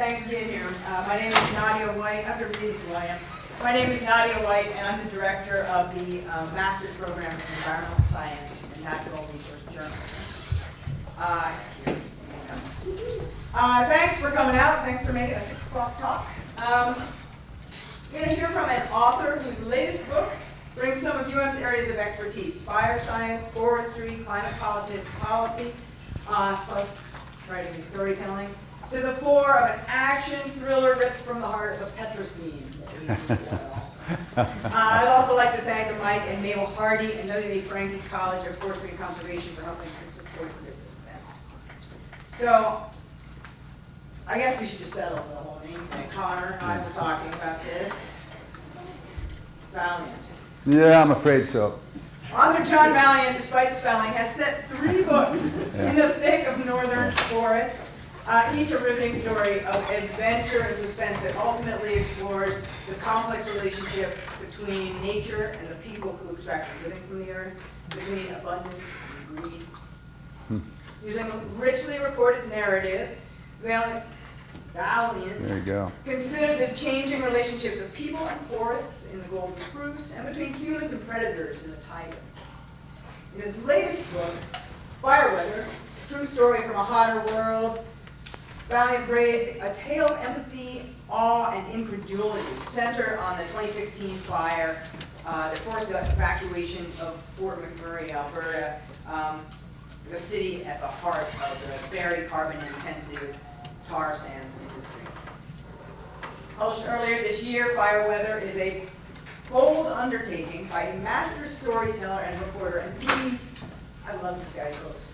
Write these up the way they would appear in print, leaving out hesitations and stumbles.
Thanks for being here. My name is Nadia White. I have to read who I am. My name is Nadia White, and I'm the director of the Master's Program in Environmental Science and Natural Resource Journalism. Thanks for coming out. Thanks for making a 6 o'clock talk. You're going to hear from an author whose latest book brings some of UM's areas of expertise: fire science, forestry, climate politics, policy, plus writing and storytelling, to the fore of an action thriller ripped from the heart of a Petrocene. I'd also like to thank Mike and Mabel Hardy and W.A. Franke College of Forestry and Conservation for helping to support this event. So, I guess we should just settle the whole thing. And Connor and I were talking about this. Vaillant. Yeah, I'm afraid so. Author John Vaillant, despite the spelling, has set 3 books in the thick of northern forests, each a riveting story of adventure and suspense that ultimately explores the complex relationship between nature and the people who extract a living from the earth, between abundance and greed. Using a richly reported narrative, Vaillant there you go. consider the changing relationships of people and forests in the Golden Spruce and between humans and predators in the taiga. In his latest book, Fire Weather, a true story from a hotter world, Vaillant braids a tale of empathy, awe, and incredulity centered on the 2016 fire that forced the evacuation of Fort McMurray, Alberta, the city at the heart of the very carbon-intensive tar sands industry. Published earlier this year, Fire Weather is a bold undertaking by a master storyteller and reporter, and really, I love this guy's books.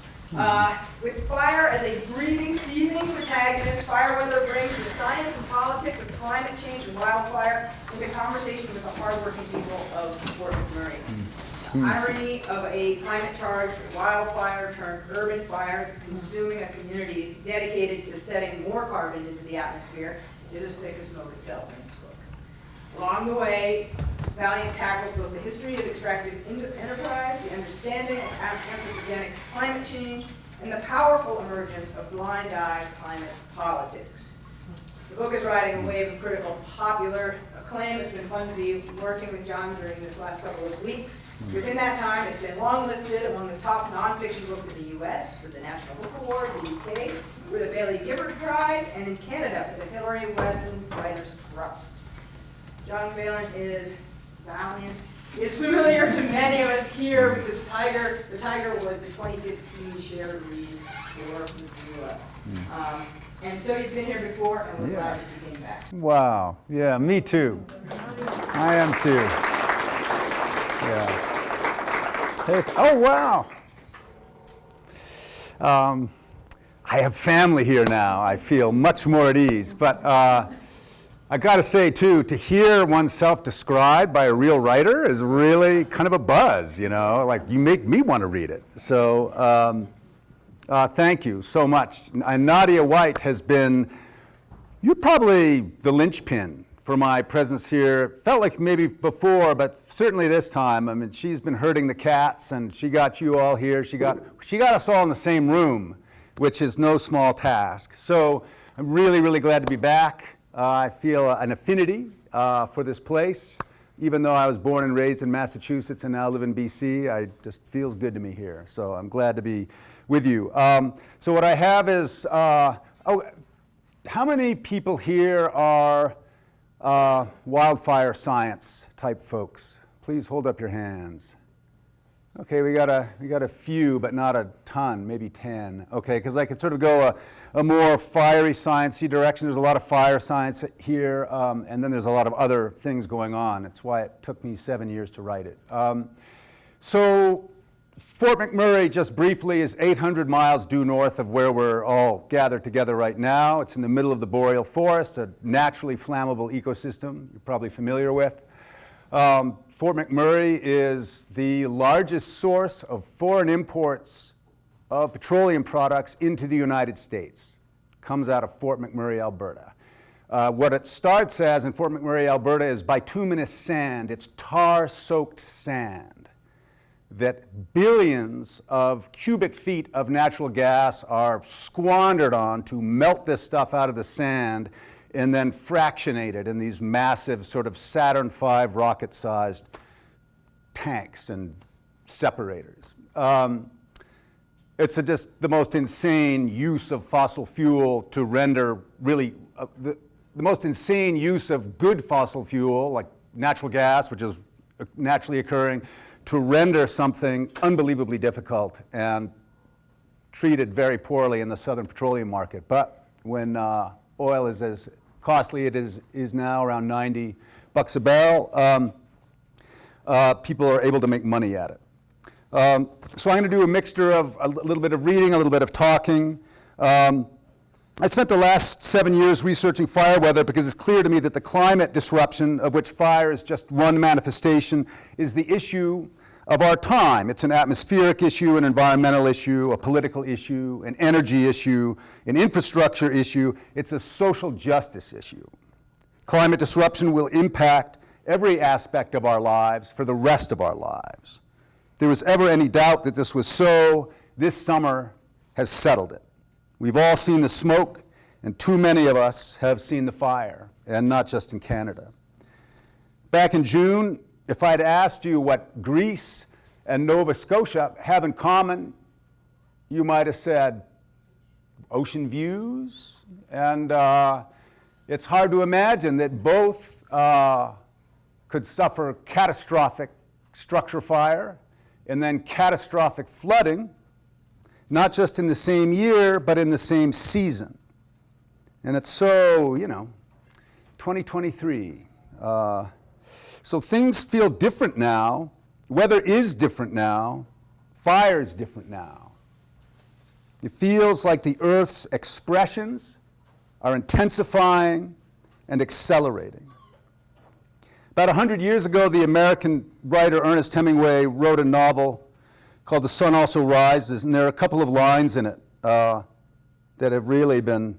With fire as a breathing, seething protagonist, Fire Weather brings the science and politics of climate change and wildfire into conversation with the hardworking people of Fort McMurray. The irony of a climate-charged wildfire turned urban fire, consuming a community dedicated to setting more carbon into the atmosphere, is as thick as smoke itself in this book. Along the way, Vaillant tackles both the history of extractive enterprise, the understanding of anthropogenic climate change, and the powerful emergence of blind-eye climate politics. The book is riding a wave of critical popular acclaim. It's been fun to be working with John during this last couple of weeks. Within that time, it's been long listed among the top nonfiction books in the U.S. for the National Book Award, in the U.K. for the Baillie Gifford Prize, and in Canada for the Hilary Weston Writers' Trust. John Vaillant is familiar to many of us here because the Tiger was the 2015 shared read for Missoula. And so you've been here before, and we're glad that you came back. Wow. Yeah, me too. I am too. Yeah. Hey, oh, wow. I have family here now. I feel much more at ease. But I got to say, too, to hear oneself described by a real writer is really kind of a buzz, you know? Like, you make me want to read it. So thank you so much. And Nadia White has been, you're probably the linchpin for my presence here. Felt like maybe before, but certainly this time. I mean, she's been herding the cats, and she got you all here. She got us all in the same room, which is no small task. So I'm really, really glad to be back. I feel an affinity for this place. Even though I was born and raised in Massachusetts and now live in BC, it just feels good to me here. So I'm glad to be with you. So what I have is, how many people here are wildfire science type folks? Please hold up your hands. Okay, we got a few, but not a ton, maybe 10. Okay, because I could sort of go a more fiery sciencey direction. There's a lot of fire science here, and then there's a lot of other things going on. That's why it took me 7 years to write it. So Fort McMurray, just briefly, is 800 miles due north of where we're all gathered together right now. It's in the middle of the boreal forest, a naturally flammable ecosystem you're probably familiar with. Fort McMurray is the largest source of foreign imports of petroleum products into the United States. Comes out of Fort McMurray, Alberta. What it starts as in Fort McMurray, Alberta is bituminous sand. It's tar-soaked sand. that billions of cubic feet of natural gas are squandered on to melt this stuff out of the sand and then fractionate it in these massive sort of Saturn V rocket-sized tanks and separators. It's just the most insane use of fossil fuel to render really, the most insane use of good fossil fuel, like natural gas, which is naturally occurring, to render something unbelievably difficult and treated very poorly in the Southern petroleum market. But when oil is as costly it is now, around $90 a barrel, people are able to make money at it. So I'm going to do a mixture of a little bit of reading, a little bit of talking. I spent the last 7 years researching fire weather because it's clear to me that the climate disruption, of which fire is just one manifestation, is the issue of our time. It's an atmospheric issue, an environmental issue, a political issue, an energy issue, an infrastructure issue. It's a social justice issue. Climate disruption will impact every aspect of our lives for the rest of our lives. If there was ever any doubt that this was so, this summer has settled it. We've all seen the smoke, and too many of us have seen the fire, and not just in Canada. Back in June, if I'd asked you what Greece and Nova Scotia have in common, you might have said ocean views, and it's hard to imagine that both could suffer catastrophic structure fire and then catastrophic flooding, not just in the same year, but in the same season. And it's so, 2023. So things feel different now. Weather is different now. Fire is different now. It feels like the Earth's expressions are intensifying and accelerating. About 100 years ago, the American writer Ernest Hemingway wrote a novel called The Sun Also Rises, and there are a couple of lines in it that have really been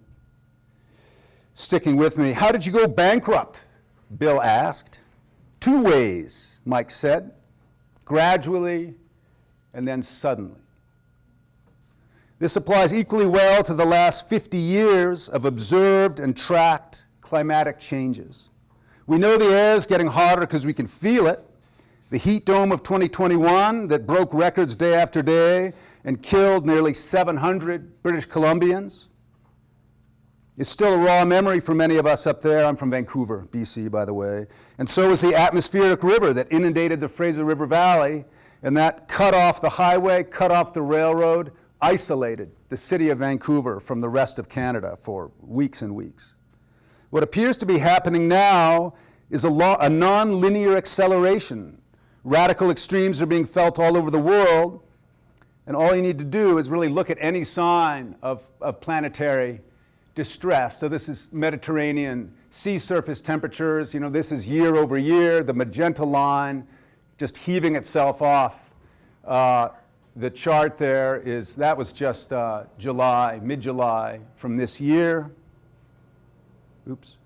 sticking with me. "How did you go bankrupt?" Bill asked. "2 ways," Mike said, "gradually and then suddenly." This applies equally well to the last 50 years of observed and tracked climatic changes. We know the air is getting hotter because we can feel it. The heat dome of 2021 that broke records day after day and killed nearly 700 British Columbians is still a raw memory for many of us up there. I'm from Vancouver, BC, by the way. And so is the atmospheric river that inundated the Fraser River Valley, and that cut off the highway, cut off the railroad, isolated the city of Vancouver from the rest of Canada for weeks and weeks. What appears to be happening now is a non-linear acceleration. Radical extremes are being felt all over the world, and all you need to do is really look at any sign of planetary distress. So this is Mediterranean sea surface temperatures. This is year over year, the magenta line just heaving itself off. The chart there that was just July, mid-July from this year. Oops.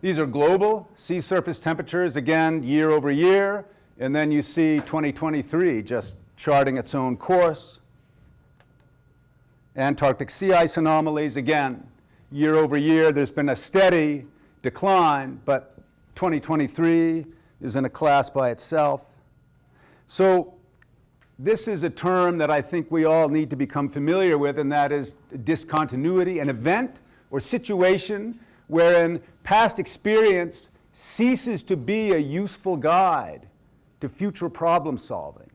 These are global sea surface temperatures, again, year over year, and then you see 2023 just charting its own course. Antarctic sea ice anomalies, again, year over year, there's been a steady decline, but 2023 is in a class by itself. So this is a term that I think we all need to become familiar with, and that is discontinuity, an event or situation wherein past experience ceases to be a useful guide to future problem solving.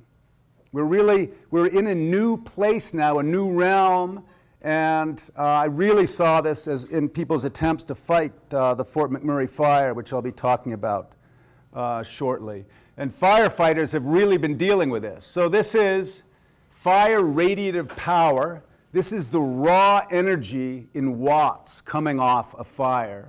We're in a new place now, a new realm, and I really saw this as in people's attempts to fight the Fort McMurray fire, which I'll be talking about shortly. And firefighters have really been dealing with this. So this is fire radiative power. This is the raw energy in watts coming off a fire.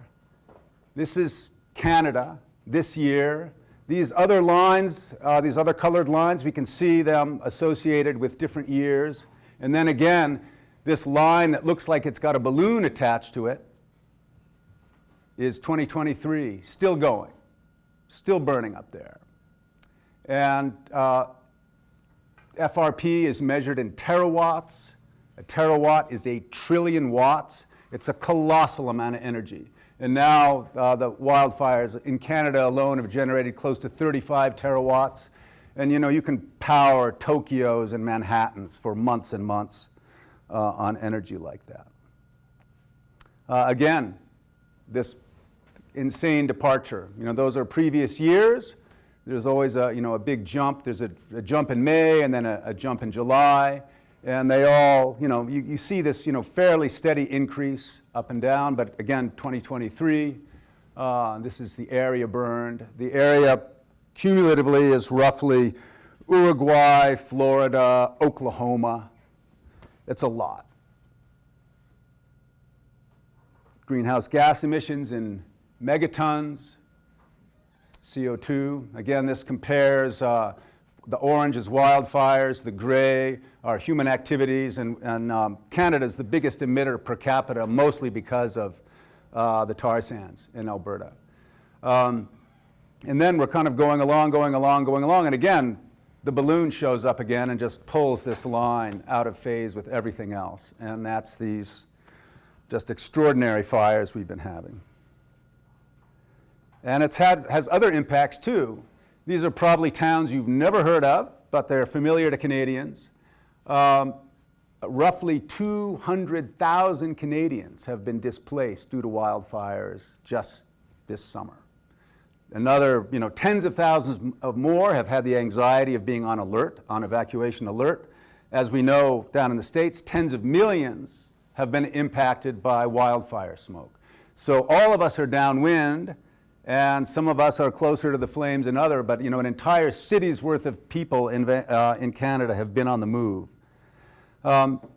This is Canada this year. These other lines, these other colored lines, we can see them associated with different years. And then again, this line that looks like it's got a balloon attached to it is 2023, still going, still burning up there. And FRP is measured in terawatts. A terawatt is 1 trillion watts. It's a colossal amount of energy. And now the wildfires in Canada alone have generated close to 35 terawatts. And you can power Tokyos and Manhattans for months and months on energy like that. Again, this insane departure. Those are previous years. There's always a big jump. There's a jump in May and then a jump in July. And they all, you see this, fairly steady increase up and down. But again, 2023, this is the area burned. The area cumulatively is roughly Uruguay, Florida, Oklahoma. It's a lot. Greenhouse gas emissions in megatons, CO2. Again, this compares the orange is wildfires, the gray are human activities, and Canada's the biggest emitter per capita, mostly because of the tar sands in Alberta. And then we're kind of going along, and again, the balloon shows up again and just pulls this line out of phase with everything else. And that's these just extraordinary fires we've been having. And it has other impacts too. These are probably towns you've never heard of, but they're familiar to Canadians. Roughly 200,000 Canadians have been displaced due to wildfires just this summer. Another, tens of thousands of more have had the anxiety of being on alert, on evacuation alert. As we know down in the States, tens of millions have been impacted by wildfire smoke. So all of us are downwind, and some of us are closer to the flames than others, but an entire city's worth of people in Canada have been on the move.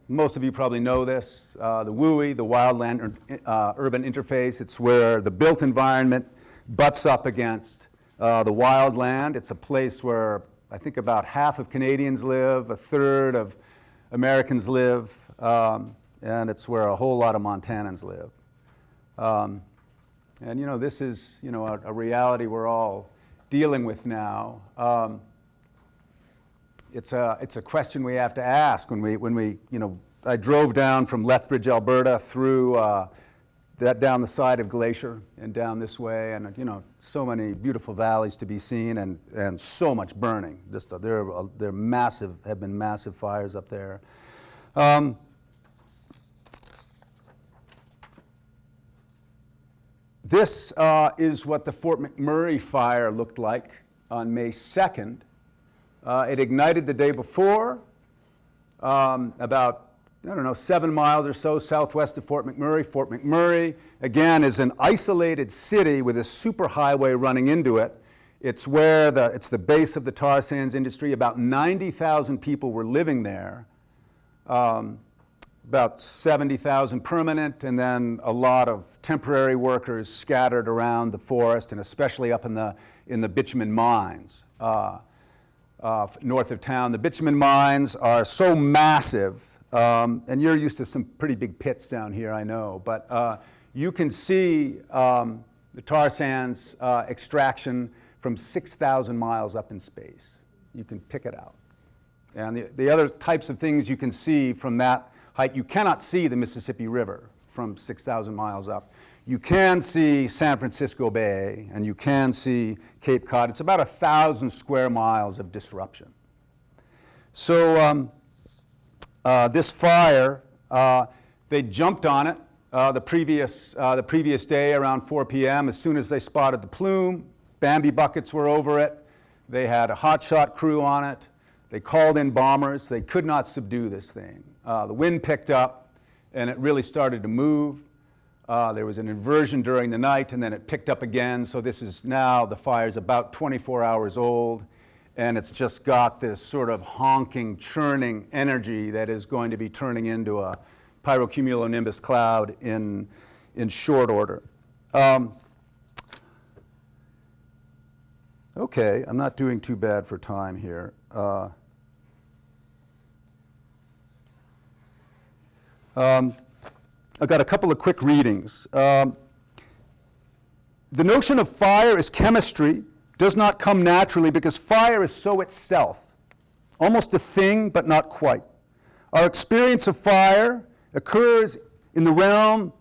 Most of you probably know this, the WUI, the Wildland Urban Interface. It's where the built environment butts up against the wildland. It's a place where I think about half of Canadians live, a third of Americans live, and it's where a whole lot of Montanans live. And this is a reality we're all dealing with now. It's a question we have to ask when we I drove down from Lethbridge, Alberta, through down the side of Glacier and down this way, and so many beautiful valleys to be seen, and so much burning. Just they're massive, have been massive fires up there. This is what the Fort McMurray fire looked like on May 2nd. It ignited the day before, about 7 miles or so southwest of Fort McMurray. Fort McMurray, again, is an isolated city with a superhighway running into it. It's where it's the base of the tar sands industry. About 90,000 people were living there. About 70,000 permanent, and then a lot of temporary workers scattered around the forest, and especially up in the bitumen mines north of town. The bitumen mines are so massive, and you're used to some pretty big pits down here, I know, but you can see the tar sands extraction from 6,000 miles up in space. You can pick it out. And the other types of things you can see from that height, you cannot see the Mississippi River from 6,000 miles up. You can see San Francisco Bay, and you can see Cape Cod. It's about 1,000 square miles of disruption. So this fire, they jumped on it the previous day around 4 p.m. As soon as they spotted the plume, Bambi buckets were over it. They had a hotshot crew on it. They called in bombers. They could not subdue this thing. The wind picked up, and it really started to move. There was an inversion during the night, and then it picked up again. So this is now, the fire's about 24 hours old, and it's just got this sort of honking, churning energy that is going to be turning into a pyrocumulonimbus cloud in short order. Okay, I'm not doing too bad for time here. I've got a couple of quick readings. The notion of fire as chemistry does not come naturally because fire is so itself, almost a thing, but not quite. Our experience of fire occurs in the realm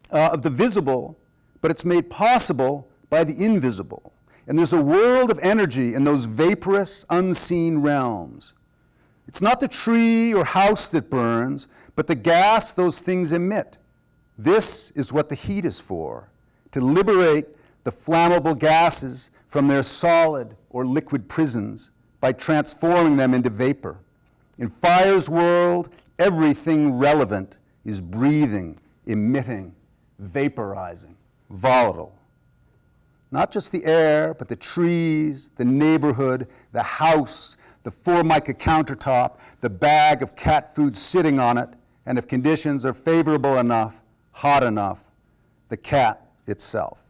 of the visible, but it's made possible by the invisible. And there's a world of energy in those vaporous, unseen realms. It's not the tree or house that burns, but the gas those things emit. This is what the heat is for, to liberate the flammable gases from their solid or liquid prisons by transforming them into vapor. In fire's world, everything relevant is breathing, emitting, vaporizing, volatile. Not just the air, but the trees, the neighborhood, the house, the Formica countertop, the bag of cat food sitting on it, and if conditions are favorable enough, hot enough, the cat itself.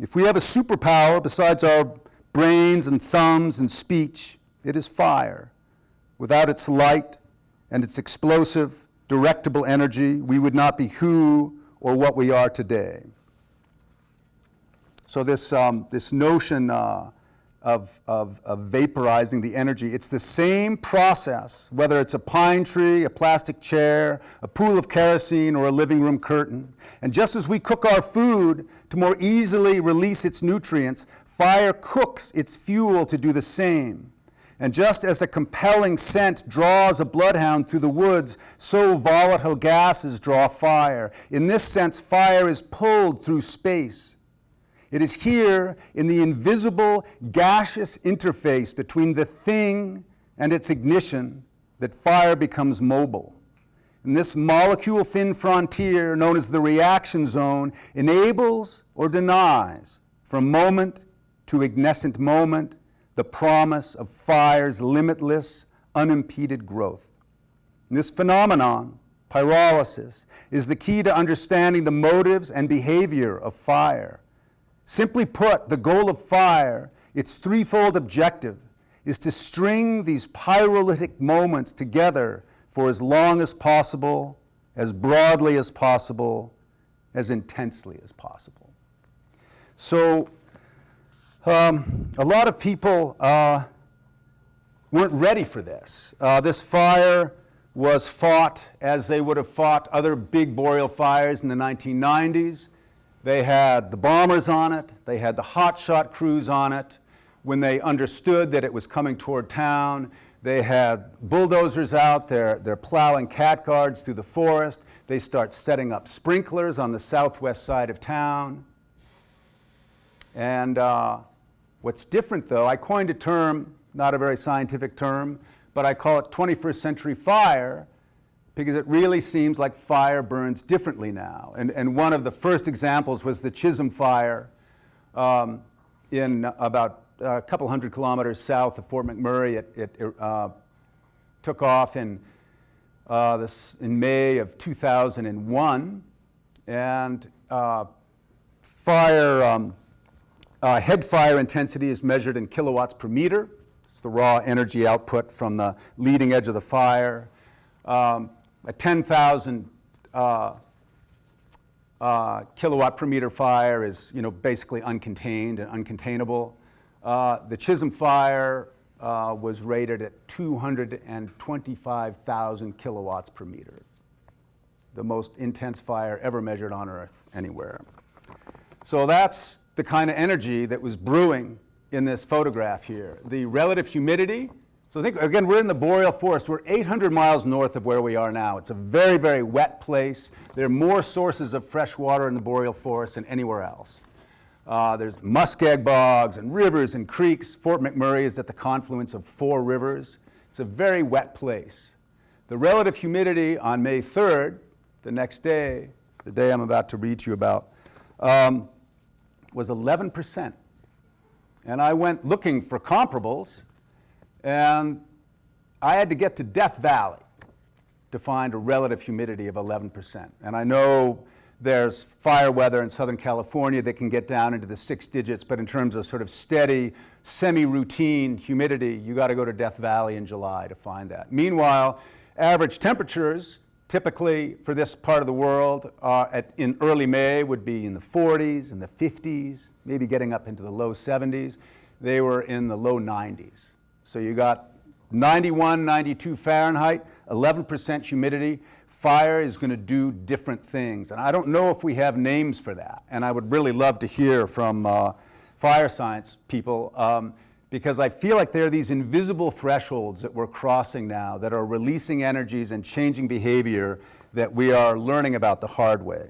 If we have a superpower besides our brains and thumbs and speech, it is fire. Without its light and its explosive, directable energy, we would not be who or what we are today. So this notion of vaporizing the energy, it's the same process, whether it's a pine tree, a plastic chair, a pool of kerosene, or a living room curtain. And just as we cook our food to more easily release its nutrients, fire cooks its fuel to do the same. And just as a compelling scent draws a bloodhound through the woods, so volatile gases draw fire. In this sense, fire is pulled through space. It is here in the invisible, gaseous interface between the thing and its ignition that fire becomes mobile. And this molecule-thin frontier, known as the reaction zone, enables or denies, from moment to ignescent moment, the promise of fire's limitless, unimpeded growth. And this phenomenon, pyrolysis, is the key to understanding the motives and behavior of fire. Simply put, the goal of fire, its threefold objective, is to string these pyrolytic moments together for as long as possible, as broadly as possible, as intensely as possible. So, a lot of people weren't ready for this. This fire was fought as they would have fought other big boreal fires in the 1990s. They had the bombers on it, they had the hotshot crews on it. When they understood that it was coming toward town, they had bulldozers out, they're plowing cat guards through the forest. They start setting up sprinklers on the southwest side of town. And what's different though, I coined a term, not a very scientific term, but I call it 21st century fire, because it really seems like fire burns differently now. And one of the first examples was the Chisholm fire in about a couple hundred kilometers south of Fort McMurray. It took off in May of 2001. And head fire intensity is measured in kilowatts per meter. It's the raw energy output from the leading edge of the fire. A 10,000 kilowatt per meter fire is, basically uncontained and uncontainable. The Chisholm fire was rated at 225,000 kilowatts per meter, the most intense fire ever measured on Earth anywhere. So that's the kind of energy that was brewing in this photograph here. The relative humidity. So think, again, we're in the boreal forest. We're 800 miles north of where we are now. It's a very, very wet place. There are more sources of fresh water in the boreal forest than anywhere else. There's muskeg bogs and rivers and creeks. Fort McMurray is at the confluence of 4 rivers. It's a very wet place. The relative humidity on May 3rd, the next day, the day I'm about to read to you about, was 11%. And I went looking for comparables, and I had to get to Death Valley to find a relative humidity of 11%. And I know there's fire weather in Southern California that can get down into the 6 digits, but in terms of sort of steady, semi-routine humidity, you got to go to Death Valley in July to find that. Meanwhile, average temperatures typically for this part of the world in early May would be in the 40s and the 50s, maybe getting up into the low 70s. They were in the low 90s. So you got 91, 92 Fahrenheit, 11% humidity. Fire is going to do different things. And I don't know if we have names for that. And I would really love to hear from fire science people, because I feel like there are these invisible thresholds that we're crossing now that are releasing energies and changing behavior that we are learning about the hard way.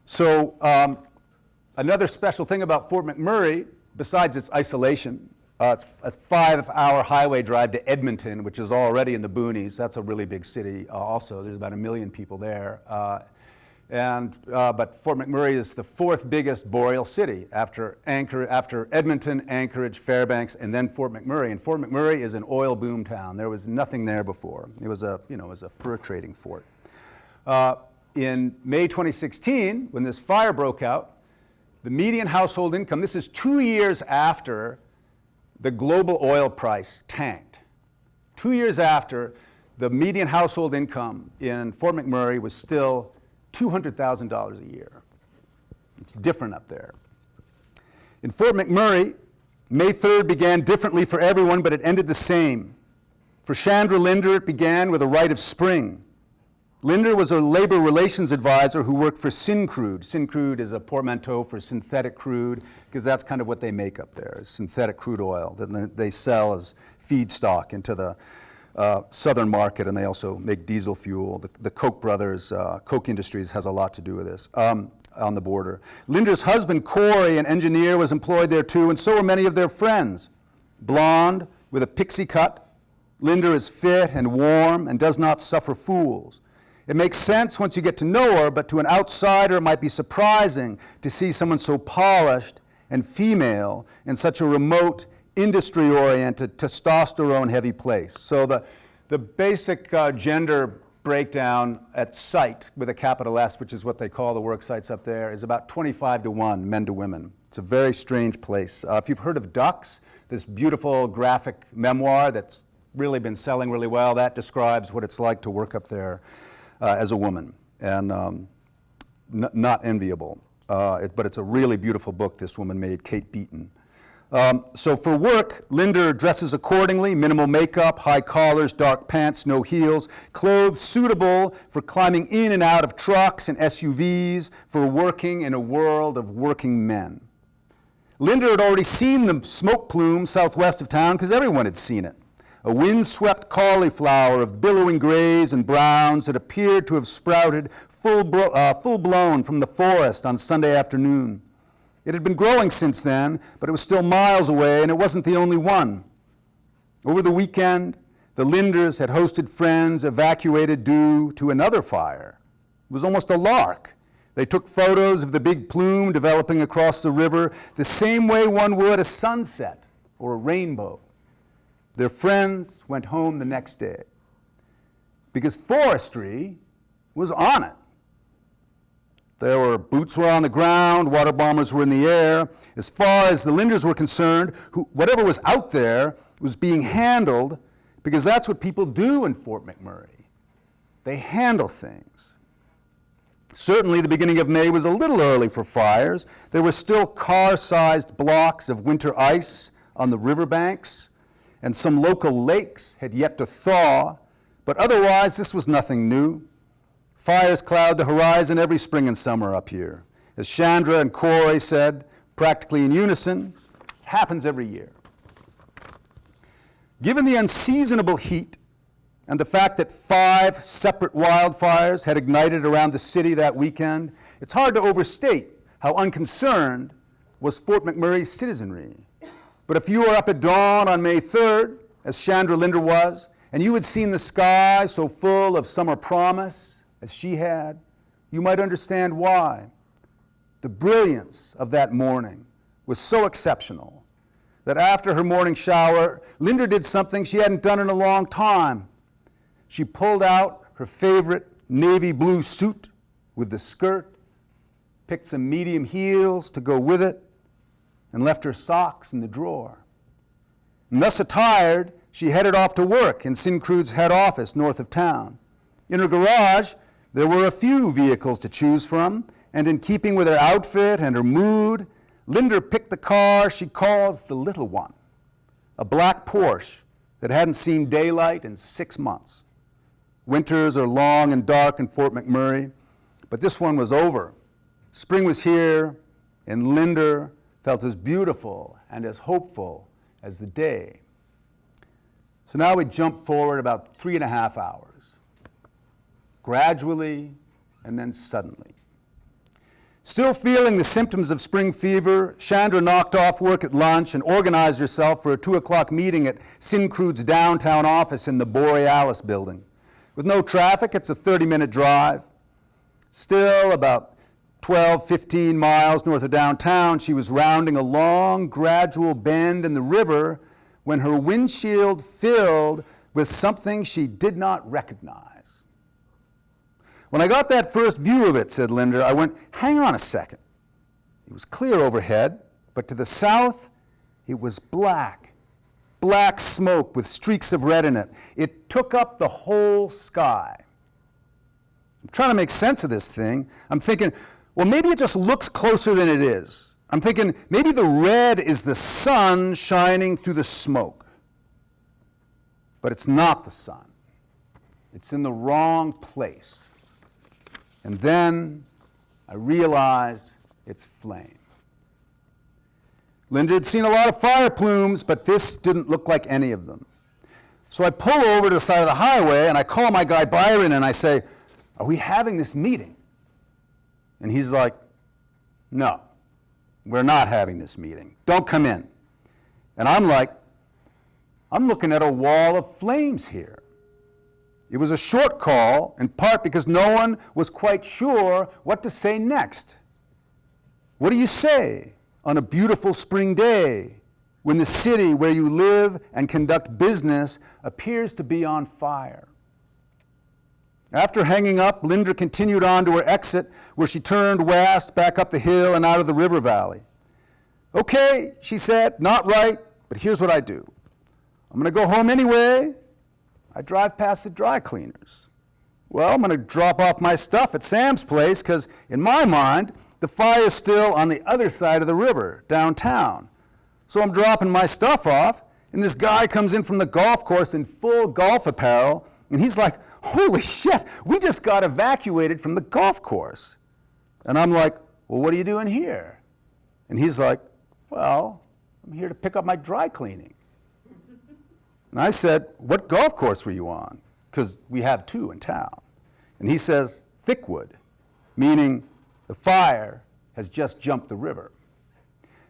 So another special thing about Fort McMurray, besides its isolation, it's a 5-hour highway drive to Edmonton, which is already in the boonies. That's a really big city also. There's about 1 million people there. But Fort McMurray is the 4th biggest boreal city after Edmonton, Anchorage, Fairbanks, and then Fort McMurray. And Fort McMurray is an oil boom town. There was nothing there before. It was a fur trading fort. In May 2016, when this fire broke out, the median household income, this is 2 years after the global oil price tanked. 2 years after, the median household income in Fort McMurray was still $200,000 a year. It's different up there. In Fort McMurray, May 3rd began differently for everyone, but it ended the same. For Chandra Linder, it began with a rite of spring. Linder was a labor relations advisor who worked for Syncrude. Syncrude is a portmanteau for synthetic crude, because that's kind of what they make up there, is synthetic crude oil that they sell as feedstock into the southern market, and they also make diesel fuel. The Koch brothers, Koch Industries has a lot to do with this on the border. Linder's husband, Corey, an engineer, was employed there too, and so were many of their friends. Blonde, with a pixie cut, Linder is fit and warm and does not suffer fools. It makes sense once you get to know her, but to an outsider it might be surprising to see someone so polished and female in such a remote, industry-oriented, testosterone-heavy place. So the basic gender breakdown at site, with a capital S, which is what they call the work sites up there, is about 25-1, men to women. It's a very strange place. If you've heard of Ducks, this beautiful graphic memoir that's really been selling really well, that describes what it's like to work up there as a woman, and not enviable. But it's a really beautiful book this woman made, Kate Beaton. So for work, Linder dresses accordingly: minimal makeup, high collars, dark pants, no heels, clothes suitable for climbing in and out of trucks and SUVs, for working in a world of working men. Linder had already seen the smoke plume southwest of town, because everyone had seen it. A wind-swept cauliflower of billowing grays and browns that appeared to have sprouted full-blown from the forest on Sunday afternoon. It had been growing since then, but it was still miles away, and it wasn't the only one. Over the weekend, the Linders had hosted friends evacuated due to another fire. It was almost a lark. They took photos of the big plume developing across the river the same way one would a sunset or a rainbow. Their friends went home the next day because forestry was on it. Boots were on the ground, water bombers were in the air. As far as the Linders were concerned, whatever was out there was being handled, because that's what people do in Fort McMurray. They handle things. Certainly the beginning of May was a little early for fires. There were still car-sized blocks of winter ice on the riverbanks, and some local lakes had yet to thaw, but otherwise this was nothing new. Fires cloud the horizon every spring and summer up here. As Chandra and Corey said, practically in unison, it happens every year. Given the unseasonable heat and the fact that 5 separate wildfires had ignited around the city that weekend, it's hard to overstate how unconcerned was Fort McMurray's citizenry. But if you were up at dawn on May 3rd, as Chandra Linder was, and you had seen the sky so full of summer promise as she had, you might understand why. The brilliance of that morning was so exceptional that after her morning shower, Linder did something she hadn't done in a long time. She pulled out her favorite navy blue suit with the skirt, picked some medium heels to go with it, and left her socks in the drawer. And thus attired, she headed off to work in Syncrude's head office north of town. In her garage, there were a few vehicles to choose from, and in keeping with her outfit and her mood, Linda picked the car she calls the little one, a black Porsche that hadn't seen daylight in 6 months. Winters are long and dark in Fort McMurray, but this one was over. Spring was here, and Linda felt as beautiful and as hopeful as the day. So now we jump forward about 3.5 hours, gradually and then suddenly. Still feeling the symptoms of spring fever, Chandra knocked off work at lunch and organized herself for a 2 o'clock meeting at Syncrude's downtown office in the Borealis building. With no traffic, it's a 30-minute drive. Still, about 12, 15 miles north of downtown, she was rounding a long, gradual bend in the river when her windshield filled with something she did not recognize. When I got that first view of it, said Linda, I went, hang on a second. It was clear overhead, but to the south, it was black. Black smoke with streaks of red in it. It took up the whole sky. I'm trying to make sense of this thing. I'm thinking, well, maybe it just looks closer than it is. I'm thinking, maybe the red is the sun shining through the smoke. But it's not the sun. It's in the wrong place. And then I realized it's flame. Linda had seen a lot of fire plumes, but this didn't look like any of them. So I pull over to the side of the highway, and I call my guy Byron, and I say, are we having this meeting? And he's like, no, we're not having this meeting. Don't come in. And I'm like, I'm looking at a wall of flames here. It was a short call, in part because no one was quite sure what to say next. What do you say on a beautiful spring day when the city where you live and conduct business appears to be on fire? After hanging up, Linda continued on to her exit, where she turned west, back up the hill and out of the river valley. Okay, she said, not right, but here's what I do. I'm going to go home anyway. I drive past the dry cleaners. Well, I'm going to drop off my stuff at Sam's place because, in my mind, the fire's still on the other side of the river, downtown. So I'm dropping my stuff off, and this guy comes in from the golf course in full golf apparel, and he's like, holy shit, we just got evacuated from the golf course. And I'm like, well, what are you doing here? And he's like, well, I'm here to pick up my dry cleaning. And I said, what golf course were you on? Because we have 2 in town. And he says, Thickwood, meaning the fire has just jumped the river.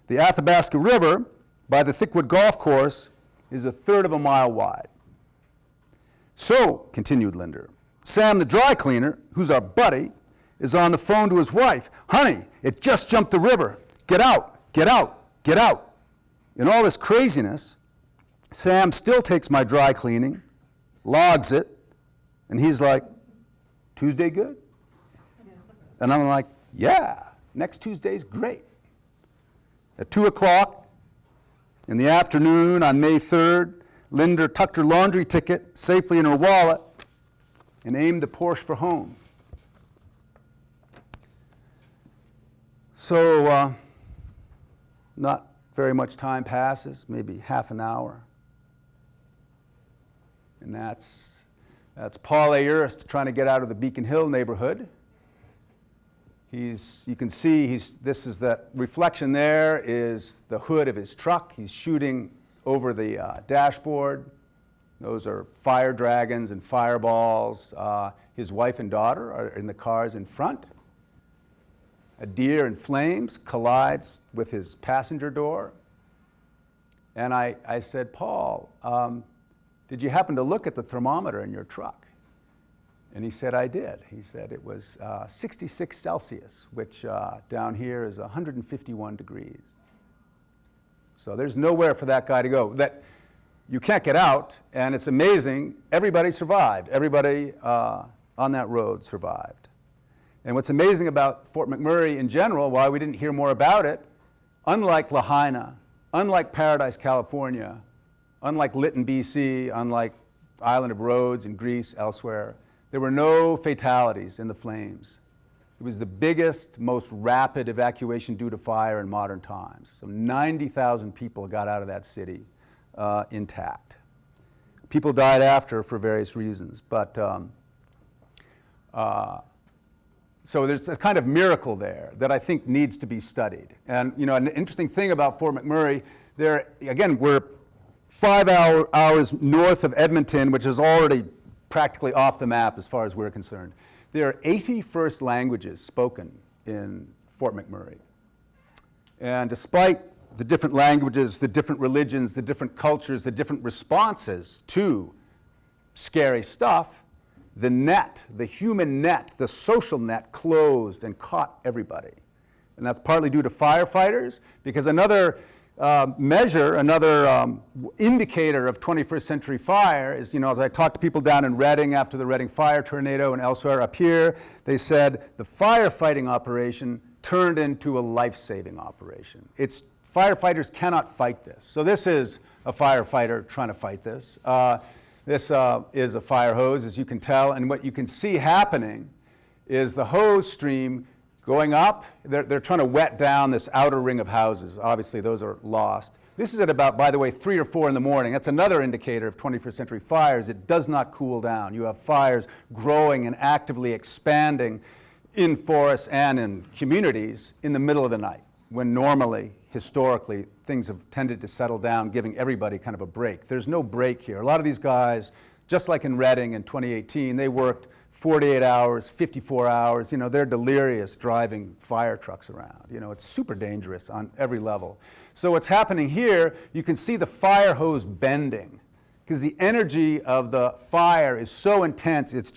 The Athabasca River, by the Thickwood Golf Course, is 1/3 of a mile wide. So, continued Linda, Sam the dry cleaner, who's our buddy, is on the phone to his wife. Honey, it just jumped the river. Get out, get out, get out. In all this craziness, Sam still takes my dry cleaning, logs it, and he's like, Tuesday good? And I'm like, yeah, next Tuesday's great. At 2 o'clock in the afternoon on May 3rd, Linda tucked her laundry ticket safely in her wallet and aimed the Porsche for home. So, not very much time passes, maybe half an hour. And that's Paul Ayerst trying to get out of the Beacon Hill neighborhood. You can see this is that reflection there is the hood of his truck. He's shooting over the dashboard. Those are fire dragons and fireballs. His wife and daughter are in the cars in front. A deer in flames collides with his passenger door. And I said, Paul, did you happen to look at the thermometer in your truck? And he said, I did. He said it was 66 Celsius, which down here is 151 degrees. So there's nowhere for that guy to go. That you can't get out, and it's amazing. Everybody survived. Everybody on that road survived. And what's amazing about Fort McMurray in general, why we didn't hear more about it, unlike Lahaina, unlike Paradise, California, unlike Lytton, BC, unlike Island of Rhodes in Greece, elsewhere, There were no fatalities in the flames. It was the biggest, most rapid evacuation due to fire in modern times. So 90,000 people got out of that city intact. People died after for various reasons, but so there's a kind of miracle there that I think needs to be studied. And you know, an interesting thing about Fort McMurray, there again, we're 5 hours north of Edmonton, which is already practically off the map as far as we're concerned. There are 80 first languages spoken in Fort McMurray. And despite the different languages, the different religions, the different cultures, the different responses to scary stuff, the net, the human net, the social net closed and caught everybody. And that's partly due to firefighters, because another measure, another indicator of 21st century fire is, you know, as I talked to people down in Redding after the Redding fire tornado and elsewhere up here, they said the firefighting operation turned into a life-saving operation. Firefighters cannot fight this. So this is a firefighter trying to fight this. This is a fire hose, as you can tell, and what you can see happening is the hose stream going up. They're trying to wet down this outer ring of houses. Obviously, those are lost. This is at about, by the way, 3 or 4 in the morning. That's another indicator of 21st century fires. It does not cool down. You have fires growing and actively expanding in forests and in communities in the middle of the night, when normally, historically, things have tended to settle down, giving everybody kind of a break. There's no break here. A lot of these guys, just like in Redding in 2018, they worked 48 hours, 54 hours, you know, they're delirious driving fire trucks around. You know, it's super dangerous on every level. So what's happening here, you can see the fire hose bending, because the energy of the fire is so intense, it's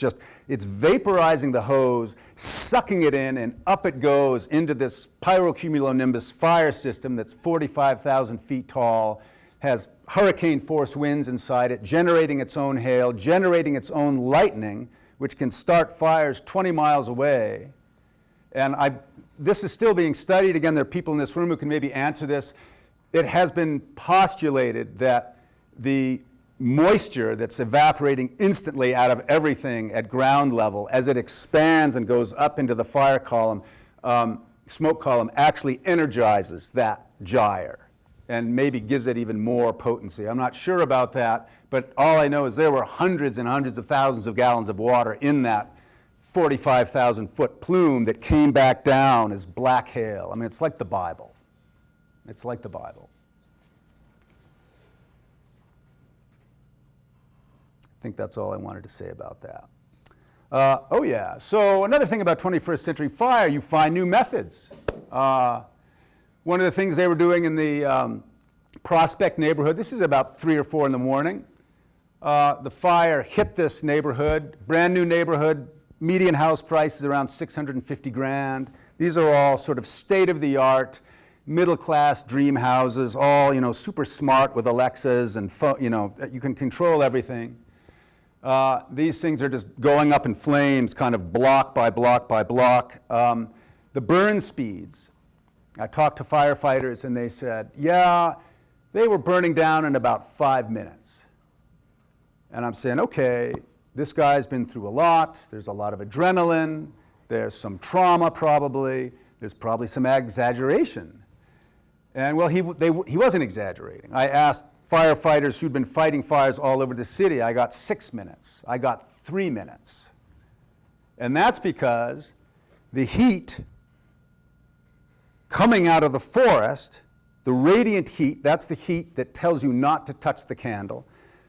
vaporizing the hose, sucking it in, and up it goes into this pyrocumulonimbus fire system that's 45,000 feet tall, has hurricane force winds inside it, generating its own hail, generating its own lightning, which can start fires 20 miles away. And this is still being studied. Again, there are people in this room who can maybe answer this. It has been postulated that the moisture that's evaporating instantly out of everything at ground level as it expands and goes up into the fire column, smoke column, actually energizes that gyre and maybe gives it even more potency. I'm not sure about that, but all I know is there were hundreds and hundreds of thousands of gallons of water in that 45,000 foot plume that came back down as black hail. I mean, it's like the Bible. It's like the Bible. I think that's all I wanted to say about that. Oh yeah, so another thing about 21st century fire, you find new methods. One of the things they were doing in the Prospect neighborhood, this is about 3 or 4 in the morning, the fire hit this neighborhood, brand new neighborhood, median house price is around 650 grand. These are all sort of state-of-the-art, middle-class dream houses, all, you know, super smart with Alexas and, you know, you can control everything. These things are just going up in flames, kind of block by block by block. The burn speeds, I talked to firefighters and they said, yeah, they were burning down in about 5 minutes. And I'm saying, okay, this guy's been through a lot. There's a lot of adrenaline. There's some trauma probably. There's probably some exaggeration. And well, he wasn't exaggerating. I asked firefighters who'd been fighting fires all over the city. I got 6 minutes. I got 3 minutes. And that's because the heat coming out of the forest, the radiant heat, that's the heat that tells you not to touch the candle.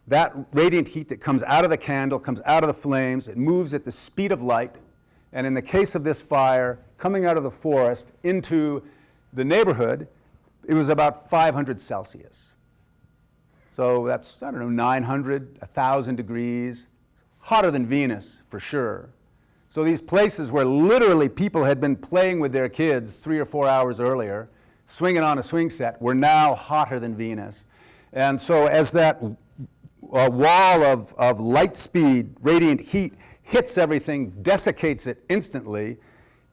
That radiant heat that comes out of the candle, comes out of the flames, it moves at the speed of light. And in the case of this fire, coming out of the forest into the neighborhood, it was about 500 Celsius. So that's, I don't know, 900, 1,000 degrees, hotter than Venus for sure. So these places where literally people had been playing with their kids 3 or 4 hours earlier, swinging on a swing set, were now hotter than Venus. And so as that wall of light speed, radiant heat, hits everything, desiccates it instantly,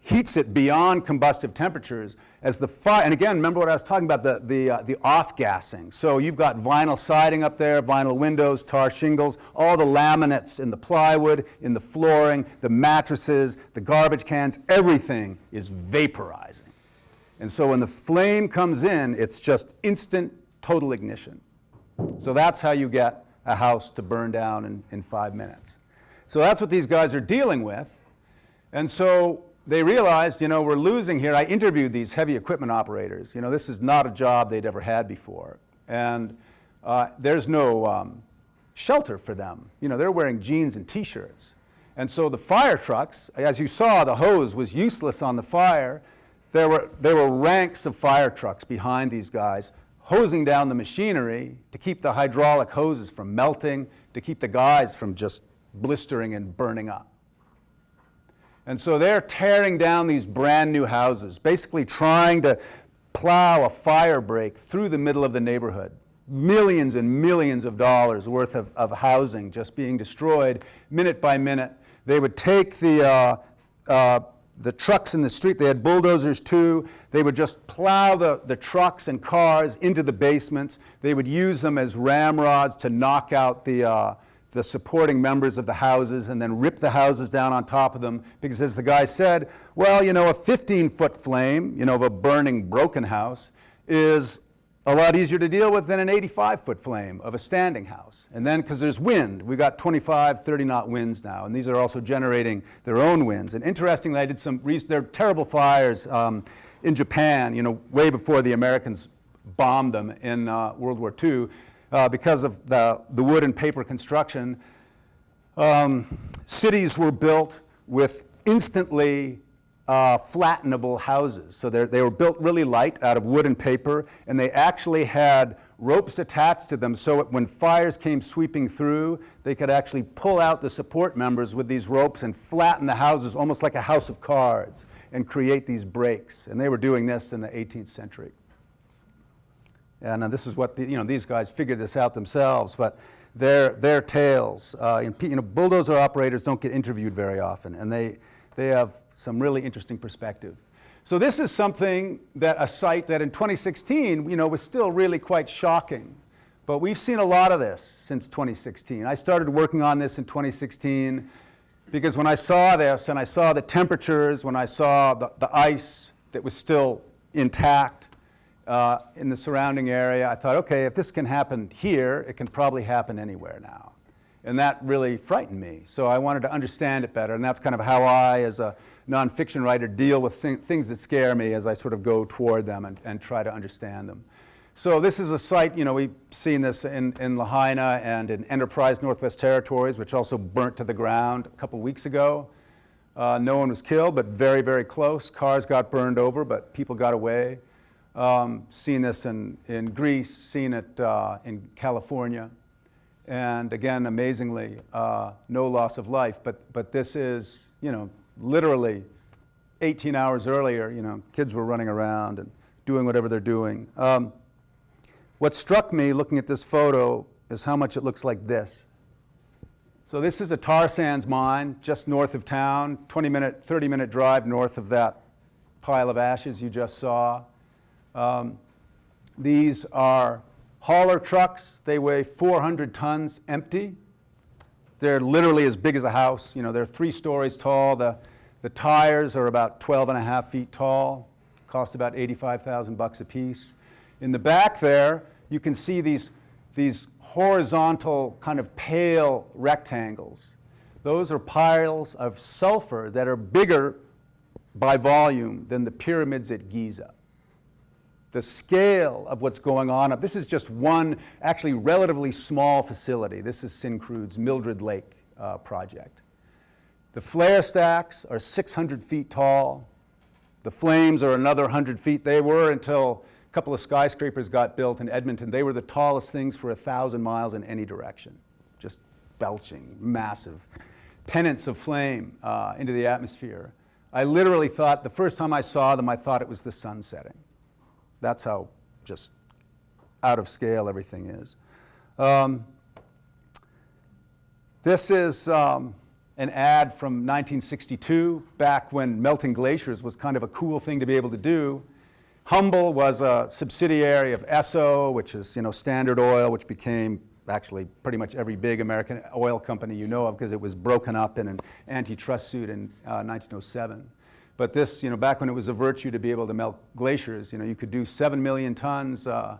heats it beyond combustive temperatures, as the fire, and again, remember what I was talking about, the off-gassing. So you've got vinyl siding up there, vinyl windows, tar shingles, all the laminates in the plywood, in the flooring, the mattresses, the garbage cans, everything is vaporizing. And so when the flame comes in, it's just instant, total ignition. So that's how you get a house to burn down in 5 minutes. So that's what these guys are dealing with. And so they realized, we're losing here. I interviewed these heavy equipment operators. This is not a job they'd ever had before. And there's no shelter for them. They're wearing jeans and T-shirts. And so the fire trucks, as you saw, the hose was useless on the fire. There were ranks of fire trucks behind these guys, hosing down the machinery to keep the hydraulic hoses from melting, to keep the guys from just blistering and burning up. And so they're tearing down these brand new houses, basically trying to plow a fire break through the middle of the neighborhood. Millions and millions of dollars worth of housing just being destroyed minute by minute. They would take the trucks in the street. They had bulldozers too. They would just plow the trucks and cars into the basements. They would use them as ramrods to knock out the supporting members of the houses and then rip the houses down on top of them, because as the guy said, well, a 15-foot flame, of a burning, broken house is a lot easier to deal with than an 85-foot flame of a standing house. And then, because there's wind, we've got 25, 30-knot winds now, and these are also generating their own winds. And interestingly, I did there are terrible fires in Japan, way before the Americans bombed them in World War II. Because of the wood and paper construction, cities were built with instantly flattenable houses. So they were built really light out of wood and paper, and they actually had ropes attached to them so when fires came sweeping through, they could actually pull out the support members with these ropes and flatten the houses almost like a house of cards and create these breaks. And they were doing this in the 18th century. And this is what these guys figured this out themselves, but their tales. Bulldozer operators don't get interviewed very often, and they have some really interesting perspective. So this is something a site that in 2016, was still really quite shocking. But we've seen a lot of this since 2016. I started working on this in 2016 because when I saw this and I saw the temperatures, when I saw the ice that was still intact, in the surrounding area, I thought, okay, if this can happen here, it can probably happen anywhere now. And that really frightened me. So I wanted to understand it better, and that's kind of how I, as a nonfiction writer, deal with things that scare me as I sort of go toward them and try to understand them. So this is a site, we've seen this in Lahaina and in Enterprise, Northwest Territories, which also burnt to the ground a couple weeks ago. No one was killed, but very, very close. Cars got burned over, but people got away. Seen this in Greece, seen it in California, and again, amazingly, no loss of life. But this is, literally 18 hours earlier, kids were running around and doing whatever they're doing. What struck me looking at this photo is how much it looks like this. So this is a tar sands mine just north of town, 20-minute, 30-minute drive north of that pile of ashes you just saw. These are hauler trucks. They weigh 400 tons empty. They're literally as big as a house. They're 3 stories tall. The tires are about 12.5 feet tall. Cost about $85,000 a piece. In the back there, you can see these horizontal kind of pale rectangles. Those are piles of sulfur that are bigger by volume than the pyramids at Giza. The scale of what's going on. This is just one actually relatively small facility. This is Syncrude's Mildred Lake project. The flare stacks are 600 feet tall. The flames are another 100 feet. They were until a couple of skyscrapers got built in Edmonton. They were the tallest things for 1,000 miles in any direction, just belching massive pennants of flame into the atmosphere. I literally thought, the first time I saw them, I thought it was the sun setting. That's how just out of scale everything is. This is an ad from 1962, back when melting glaciers was kind of a cool thing to be able to do. Humble was a subsidiary of Esso, which is, Standard Oil, which became actually pretty much every big American oil company you know of because it was broken up in an antitrust suit in 1907. But this, back when it was a virtue to be able to melt glaciers, you could do 7 million tons. I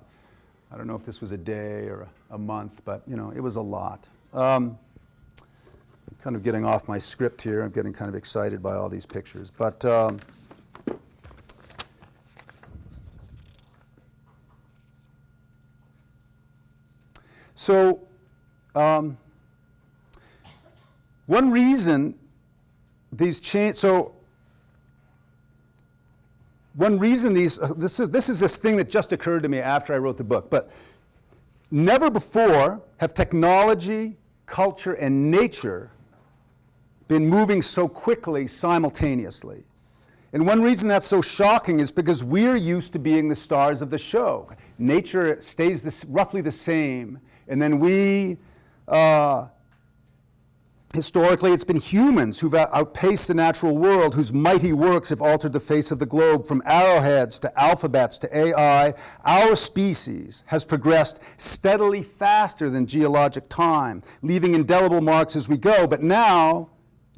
don't know if this was a day or a month, but, it was a lot. I'm kind of getting off my script here. I'm getting kind of excited by all these pictures. But so one reason these change. So one reason these. This is this thing that just occurred to me after I wrote the book. But never before have technology, culture, and nature been moving so quickly simultaneously. And one reason that's so shocking is because we're used to being the stars of the show. Nature stays roughly the same, and then we, historically, it's been humans who've outpaced the natural world, whose mighty works have altered the face of the globe. From arrowheads to alphabets to AI, our species has progressed steadily faster than geologic time, leaving indelible marks as we go. But now,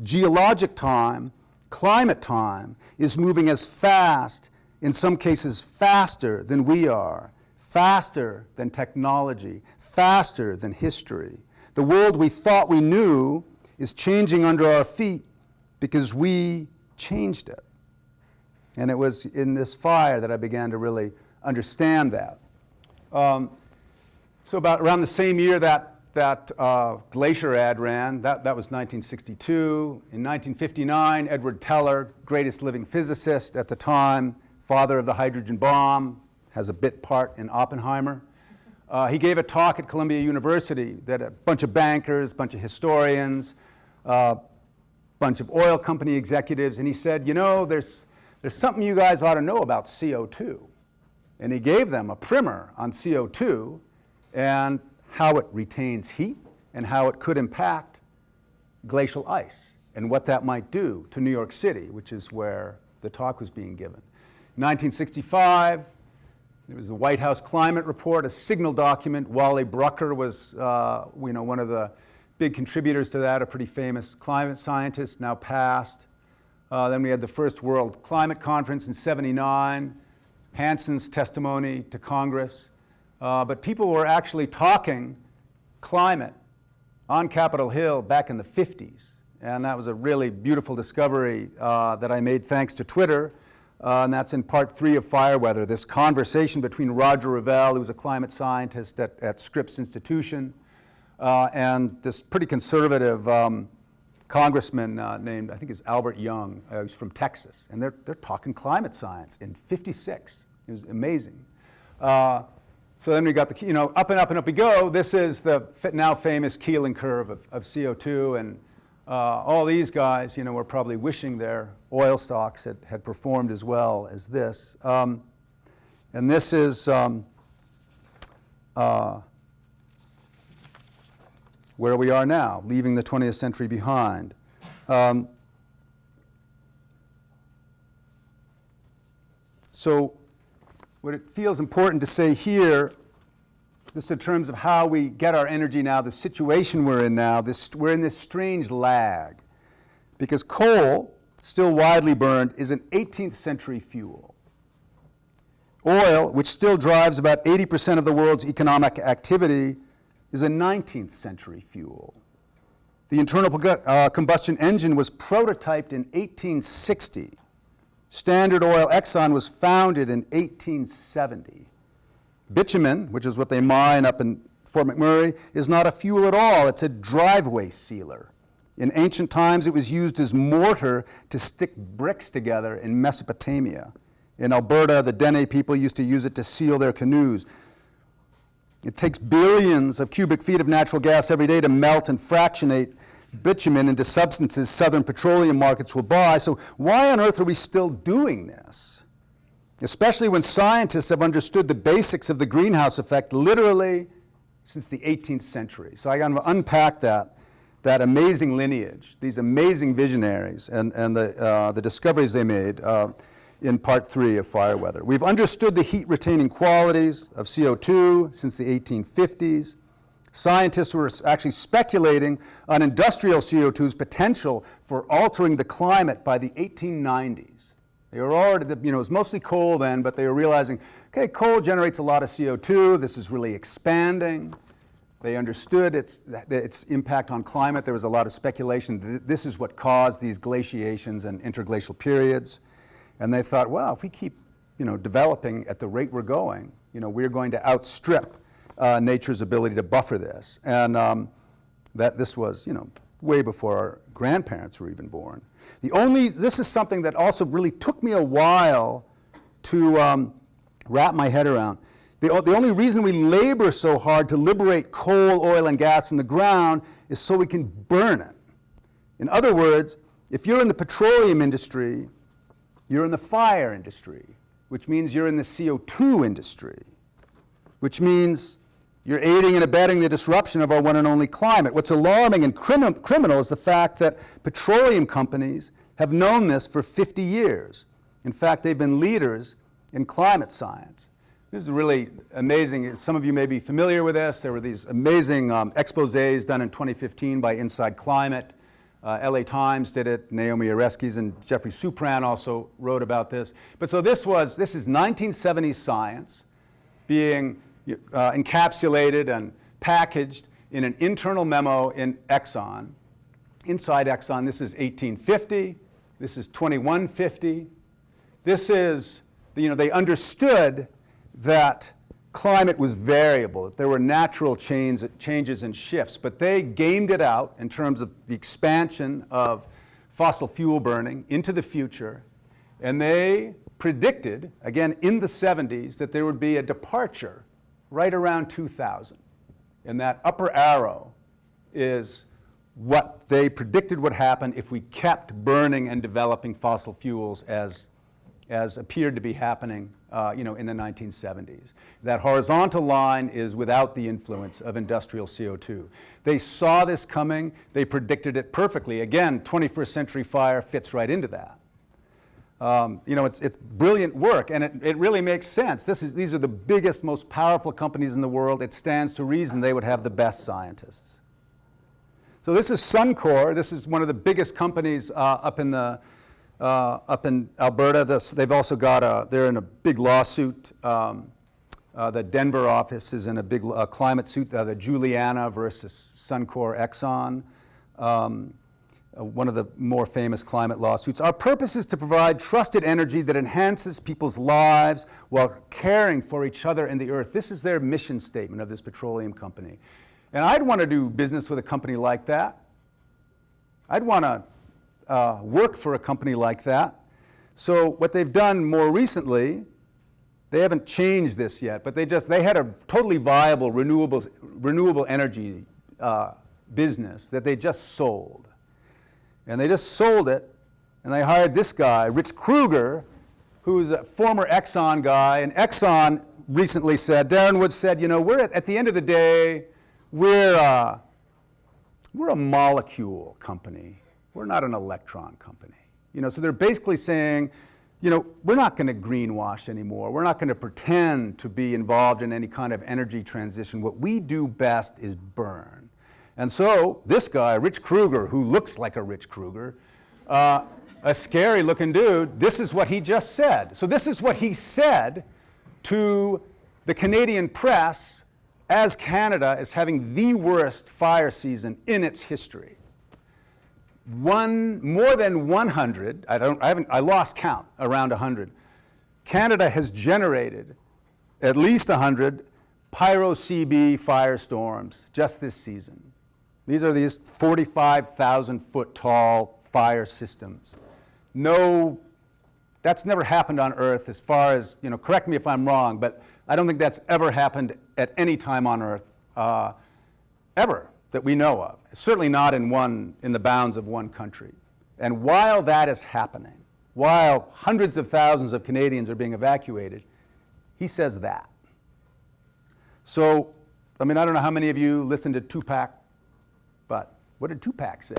geologic time, climate time, is moving as fast, in some cases faster than we are, faster than technology, faster than history. The world we thought we knew is changing under our feet because we changed it. And it was in this fire that I began to really understand that. So about around the same year that glacier ad ran, that was 1962. In 1959, Edward Teller, greatest living physicist at the time, father of the hydrogen bomb, has a bit part in Oppenheimer. He gave a talk at Columbia University that a bunch of bankers, a bunch of historians, a bunch of oil company executives, and he said, there's something you guys ought to know about CO2. And he gave them a primer on CO2 and how it retains heat and how it could impact glacial ice and what that might do to New York City, which is where the talk was being given. In 1965, there was the White House Climate Report, a signal document. Wally Brucker was one of the big contributors to that, a pretty famous climate scientist, now passed. Then we had the first World Climate Conference in '79, Hanson's testimony to Congress. But people were actually talking climate on Capitol Hill back in the 50s. And that was a really beautiful discovery that I made thanks to Twitter. And that's in part 3 of Fire Weather, this conversation between Roger Revelle, who was a climate scientist at Scripps Institution, and this pretty conservative congressman named, I think it's Albert Young, who's from Texas. And they're talking climate science in '56. It was amazing. So then we got the, up and up and up we go. This is the now famous Keeling curve of CO2, and all these guys, were probably wishing their oil stocks had performed as well as this. And this is where we are now, leaving the 20th century behind. So what it feels important to say here, just in terms of how we get our energy now, the situation we're in now, we're in this strange lag. Because coal, still widely burned, is an 18th century fuel. Oil, which still drives about 80% of the world's economic activity, is a 19th century fuel. The internal combustion engine was prototyped in 1860. Standard Oil Exxon was founded in 1870. Bitumen, which is what they mine up in Fort McMurray, is not a fuel at all. It's a driveway sealer. In ancient times, it was used as mortar to stick bricks together in Mesopotamia. In Alberta, the Dene people used to use it to seal their canoes. It takes billions of cubic feet of natural gas every day to melt and fractionate bitumen into substances southern petroleum markets will buy. So why on earth are we still doing this? Especially when scientists have understood the basics of the greenhouse effect literally since the 18th century. So I got to unpack that amazing lineage, these amazing visionaries, and the discoveries they made. in part 3 of Fire Weather. We've understood the heat-retaining qualities of CO2 since the 1850s. Scientists were actually speculating on industrial CO2's potential for altering the climate by the 1890s. They were already, it was mostly coal then, but they were realizing, okay, coal generates a lot of CO2. This is really expanding. They understood its impact on climate. There was a lot of speculation. This is what caused these glaciations and interglacial periods. And they thought, well, if we keep, developing at the rate we're going, we're going to outstrip nature's ability to buffer this. And that this was, way before our grandparents were even born. This is something that also really took me a while to wrap my head around. The only reason we labor so hard to liberate coal, oil, and gas from the ground is so we can burn it. In other words, if you're in the petroleum industry, you're in the fire industry, which means you're in the CO2 industry, which means you're aiding and abetting the disruption of our one and only climate. What's alarming and criminal is the fact that petroleum companies have known this for 50 years. In fact, they've been leaders in climate science. This is really amazing. Some of you may be familiar with this. There were these amazing exposés done in 2015 by Inside Climate. LA Times did it. Naomi Oreskes and Jeffrey Supran also wrote about this. But so this is 1970s science being encapsulated and packaged in an internal memo in Exxon. Inside Exxon, this is 1850. This is 2150. This is, they understood that climate was variable, that there were natural changes and shifts, but they gamed it out in terms of the expansion of fossil fuel burning into the future, and they predicted, again in the 70s, that there would be a departure right around 2000. And that upper arrow is what they predicted would happen if we kept burning and developing fossil fuels as appeared to be happening in the 1970s. That horizontal line is without the influence of industrial CO2. They saw this coming. They predicted it perfectly. Again, 21st century fire fits right into that. It's brilliant work, and it really makes sense. These are the biggest, most powerful companies in the world. It stands to reason they would have the best scientists. So this is Suncor. This is one of the biggest companies up in Alberta. They've also got they're in a big lawsuit. The Denver office is in a big climate suit, the Juliana versus Suncor Exxon, one of the more famous climate lawsuits. Our purpose is to provide trusted energy that enhances people's lives while caring for each other and the earth. This is their mission statement of this petroleum company. And I'd want to do business with a company like that. I'd want to work for a company like that. So what they've done more recently, they haven't changed this yet, but they had a totally viable renewable energy business that they just sold. And they just sold it, and they hired this guy, Rich Kruger, who's a former Exxon guy. And Exxon recently said, Darren Woods said, we're at the end of the day, we're a molecule company. We're not an electron company. So they're basically saying, we're not going to greenwash anymore. We're not going to pretend to be involved in any kind of energy transition. What we do best is burn. And so this guy, Rich Kruger, who looks like a Rich Kruger, a scary looking dude, this is what he just said. So this is what he said to the Canadian press as Canada is having the worst fire season in its history. More than 100, I lost count, around 100. Canada has generated at least 100 pyro-CB firestorms just this season. These are these 45,000 foot tall fire systems. No, that's never happened on Earth as far as, correct me if I'm wrong, but I don't think that's ever happened at any time on Earth, ever, that we know of. Certainly not in the bounds of one country. And while that is happening, while hundreds of thousands of Canadians are being evacuated, he says that. So, I don't know how many of you listened to Tupac, but what did Tupac say?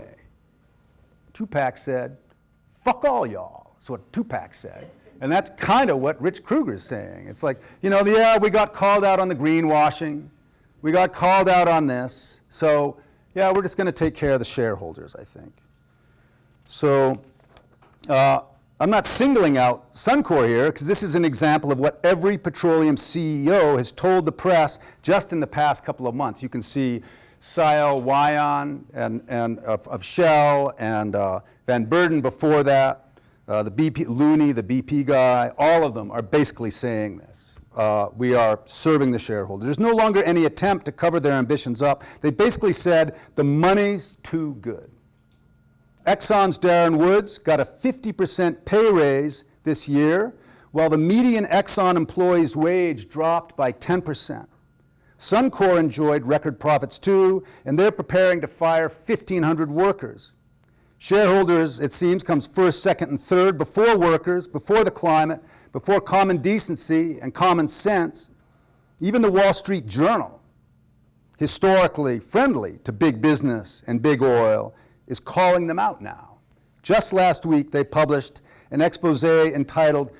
Tupac said, fuck all y'all. That's what Tupac said. And that's kind of what Rich Kruger's saying. It's like, yeah, we got called out on the greenwashing. We got called out on this. So, yeah, we're just going to take care of the shareholders, I think. So, I'm not singling out Suncor here, because this is an example of what every petroleum CEO has told the press just in the past couple of months. You can see Sayo Wayan and of Shell and Van Beurden before that, the BP, Looney, the BP guy, all of them are basically saying this. We are serving the shareholders. There's no longer any attempt to cover their ambitions up. They basically said the money's too good. Exxon's Darren Woods got a 50% pay raise this year, while the median Exxon employee's wage dropped by 10%. Suncor enjoyed record profits too, and they're preparing to fire 1,500 workers. Shareholders, it seems, comes first, second, and third, before workers, before the climate, before common decency and common sense. Even the Wall Street Journal, historically friendly to big business and big oil, is calling them out now. Just last week, they published an expose entitled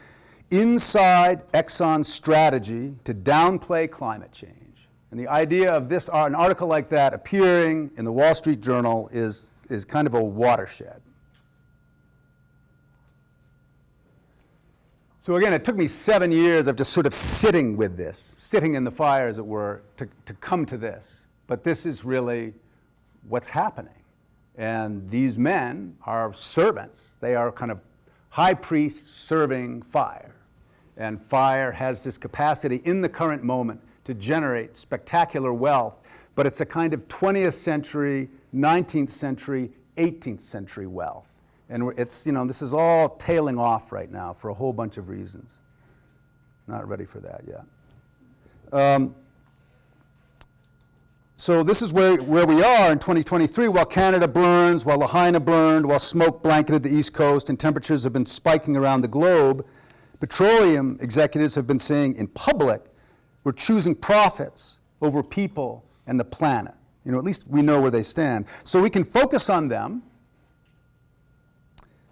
Inside Exxon's Strategy to Downplay Climate Change. And the idea of this, an article like that appearing in the Wall Street Journal is kind of a watershed. So again, it took me 7 years of just sort of sitting with this, sitting in the fire, as it were, to come to this. But this is really what's happening. And these men are servants. They are kind of high priests serving fire. And fire has this capacity in the current moment to generate spectacular wealth, but it's a kind of 20th century, 19th century, 18th century wealth. And it's, this is all tailing off right now for a whole bunch of reasons. Not ready for that yet. So this is where we are in 2023, while Canada burns, while Lahaina burned, while smoke blanketed the East Coast and temperatures have been spiking around the globe. Petroleum executives have been saying in public, we're choosing profits over people and the planet. At least we know where they stand. So we can focus on them,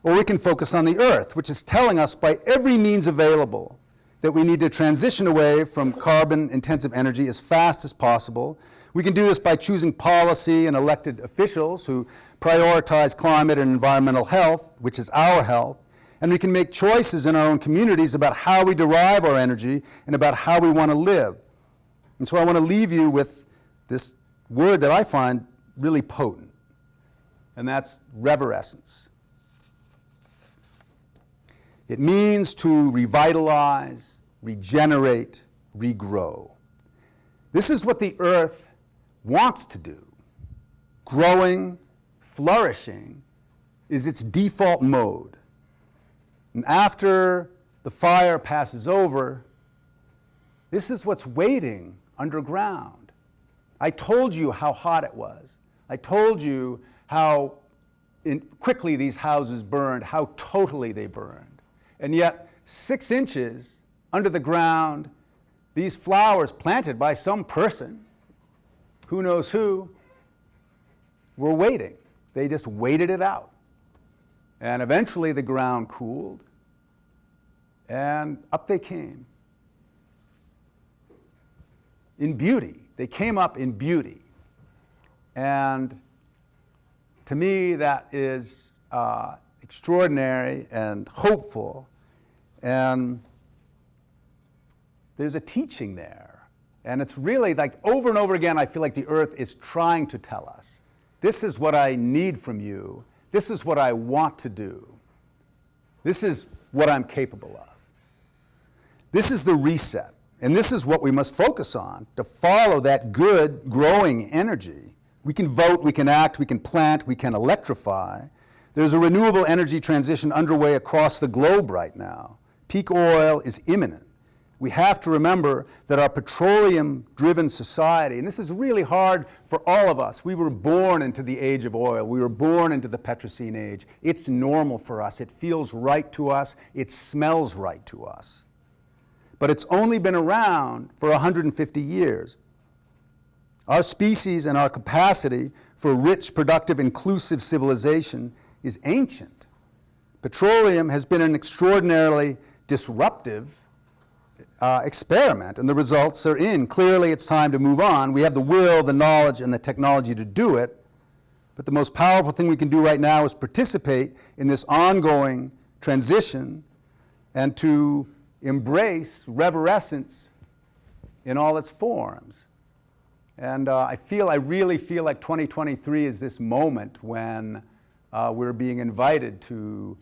or we can focus on the earth, which is telling us by every means available that we need to transition away from carbon-intensive energy as fast as possible. We can do this by choosing policy and elected officials who prioritize climate and environmental health, which is our health. And we can make choices in our own communities about how we derive our energy and about how we want to live. And so I want to leave you with this word that I find really potent, and that's reverescence. It means to revitalize, regenerate, regrow. This is what the earth wants to do. Growing, flourishing is its default mode. And after the fire passes over, this is what's waiting underground. I told you how hot it was. I told you how quickly these houses burned, how totally they burned. And yet, 6 inches under the ground, these flowers planted by some person, who knows who, were waiting. They just waited it out. And eventually the ground cooled, and up they came. In beauty. They came up in beauty. And to me, that is extraordinary and hopeful. And there's a teaching there. And it's really like over and over again, I feel like the earth is trying to tell us, this is what I need from you. This is what I want to do. This is what I'm capable of. This is the reset. And this is what we must focus on, to follow that good, growing energy. We can vote, we can act, we can plant, we can electrify. There's a renewable energy transition underway across the globe right now. Peak oil is imminent. We have to remember that our petroleum-driven society, and this is really hard for all of us. We were born into the age of oil. We were born into the Petrocene age. It's normal for us. It feels right to us. It smells right to us. But it's only been around for 150 years. Our species and our capacity for rich, productive, inclusive civilization is ancient. Petroleum has been an extraordinarily disruptive experiment, and the results are in. Clearly, it's time to move on. We have the will, the knowledge, and the technology to do it, but the most powerful thing we can do right now is participate in this ongoing transition and to embrace reverescence in all its forms. And I really feel like 2023 is this moment when we're being invited to,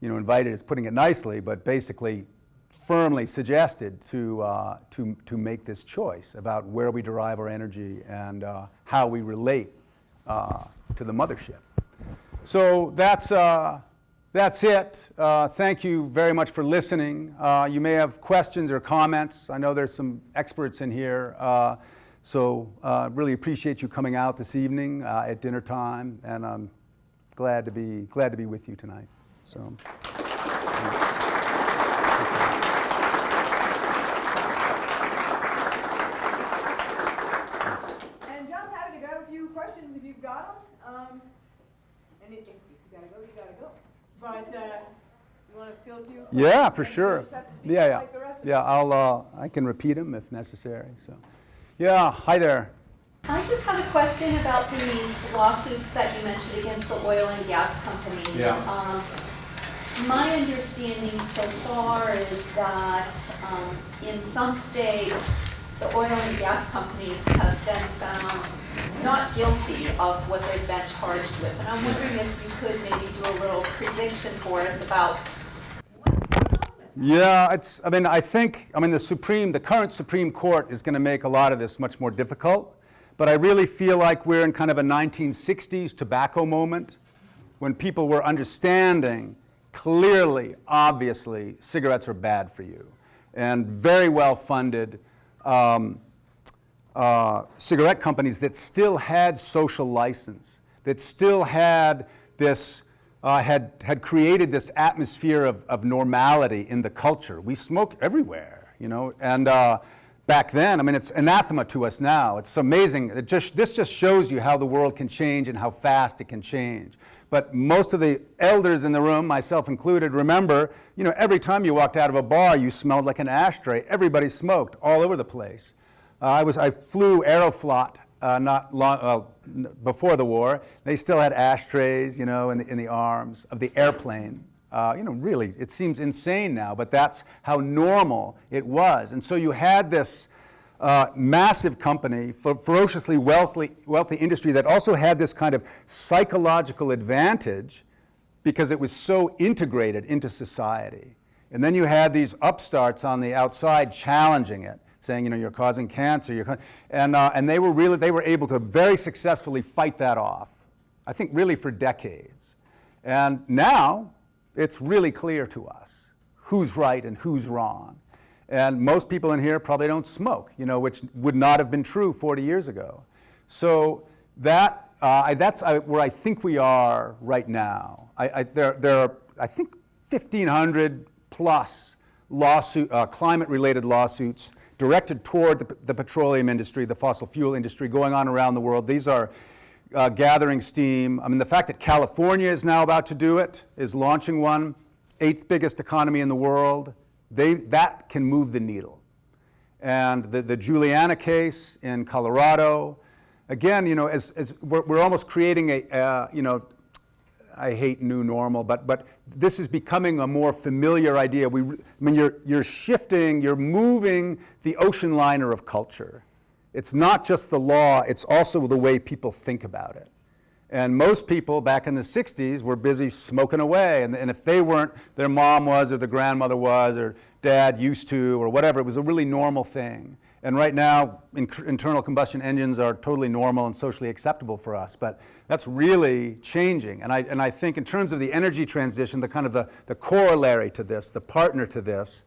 invited is putting it nicely, but basically firmly suggested to make this choice about where we derive our energy and how we relate to the mothership. So that's it. Thank you very much for listening. You may have questions or comments. I know there's some experts in here. So really appreciate you coming out this evening at dinner time, and I'm glad to be with you tonight. So. And John's happy to grab a few questions if you've got them. And if you gotta go, you gotta go. But you want to field a few? Yeah, for sure. Yeah. Like the rest of Yeah, I can repeat them if necessary. So, yeah, hi there. I just have a question about these lawsuits that you mentioned against the oil and gas companies. Yeah. My understanding so far is that in some states, the oil and gas companies have been found not guilty of what they've been charged with. And I'm wondering if you could maybe do a little prediction for us about what's going on with that. Yeah, the current Supreme Court is going to make a lot of this much more difficult. But I really feel like we're in kind of a 1960s tobacco moment when people were understanding clearly, obviously, cigarettes are bad for you. And very well-funded cigarette companies that still had social license, that still had this, had created this atmosphere of normality in the culture. We smoke everywhere, and back then, it's anathema to us now. It's amazing. This just shows you how the world can change and how fast it can change. But most of the elders in the room, myself included, remember, every time you walked out of a bar, you smelled like an ashtray. Everybody smoked all over the place. I flew Aeroflot not long before the war. They still had ashtrays, in the arms of the airplane. Really, it seems insane now, but that's how normal it was. And so you had this massive company, ferociously wealthy industry that also had this kind of psychological advantage because it was so integrated into society. And then you had these upstarts on the outside challenging it, saying, you're causing cancer, and they were able to very successfully fight that off, I think really for decades. And now it's really clear to us who's right and who's wrong. And most people in here probably don't smoke, which would not have been true 40 years ago. So that's where I think we are right now. There are, I think, 1,500 plus climate-related lawsuits directed toward the petroleum industry, the fossil fuel industry, going on around the world. These are gathering steam. The fact that California is now about to do it, is launching one, 8th biggest economy in the world, that can move the needle. And the Juliana case in Colorado, again, as we're almost creating I hate new normal, but this is becoming a more familiar idea. You're shifting, you're moving the ocean liner of culture. It's not just the law, it's also the way people think about it. And most people back in the 60s were busy smoking away. And if they weren't, their mom was, or their grandmother was, or dad used to, or whatever, it was a really normal thing. And right now, internal combustion engines are totally normal and socially acceptable for us. But that's really changing. And I think in terms of the energy transition, the kind of the corollary to this, the partner to this,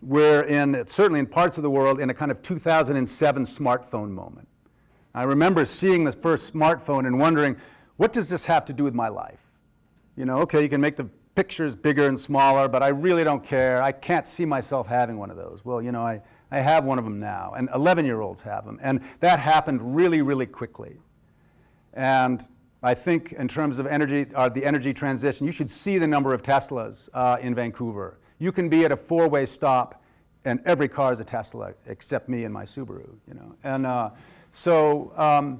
we're certainly in parts of the world, in a kind of 2007 smartphone moment. I remember seeing the first smartphone and wondering, what does this have to do with my life? Okay, you can make the pictures bigger and smaller, but I really don't care. I can't see myself having one of those. Well, I have one of them now, and 11-year-olds have them. And that happened really, really quickly. And I think in terms of energy, the energy transition, you should see the number of Teslas in Vancouver. you can be at a four-way stop and every car is a Tesla except me and my Subaru, you know. And so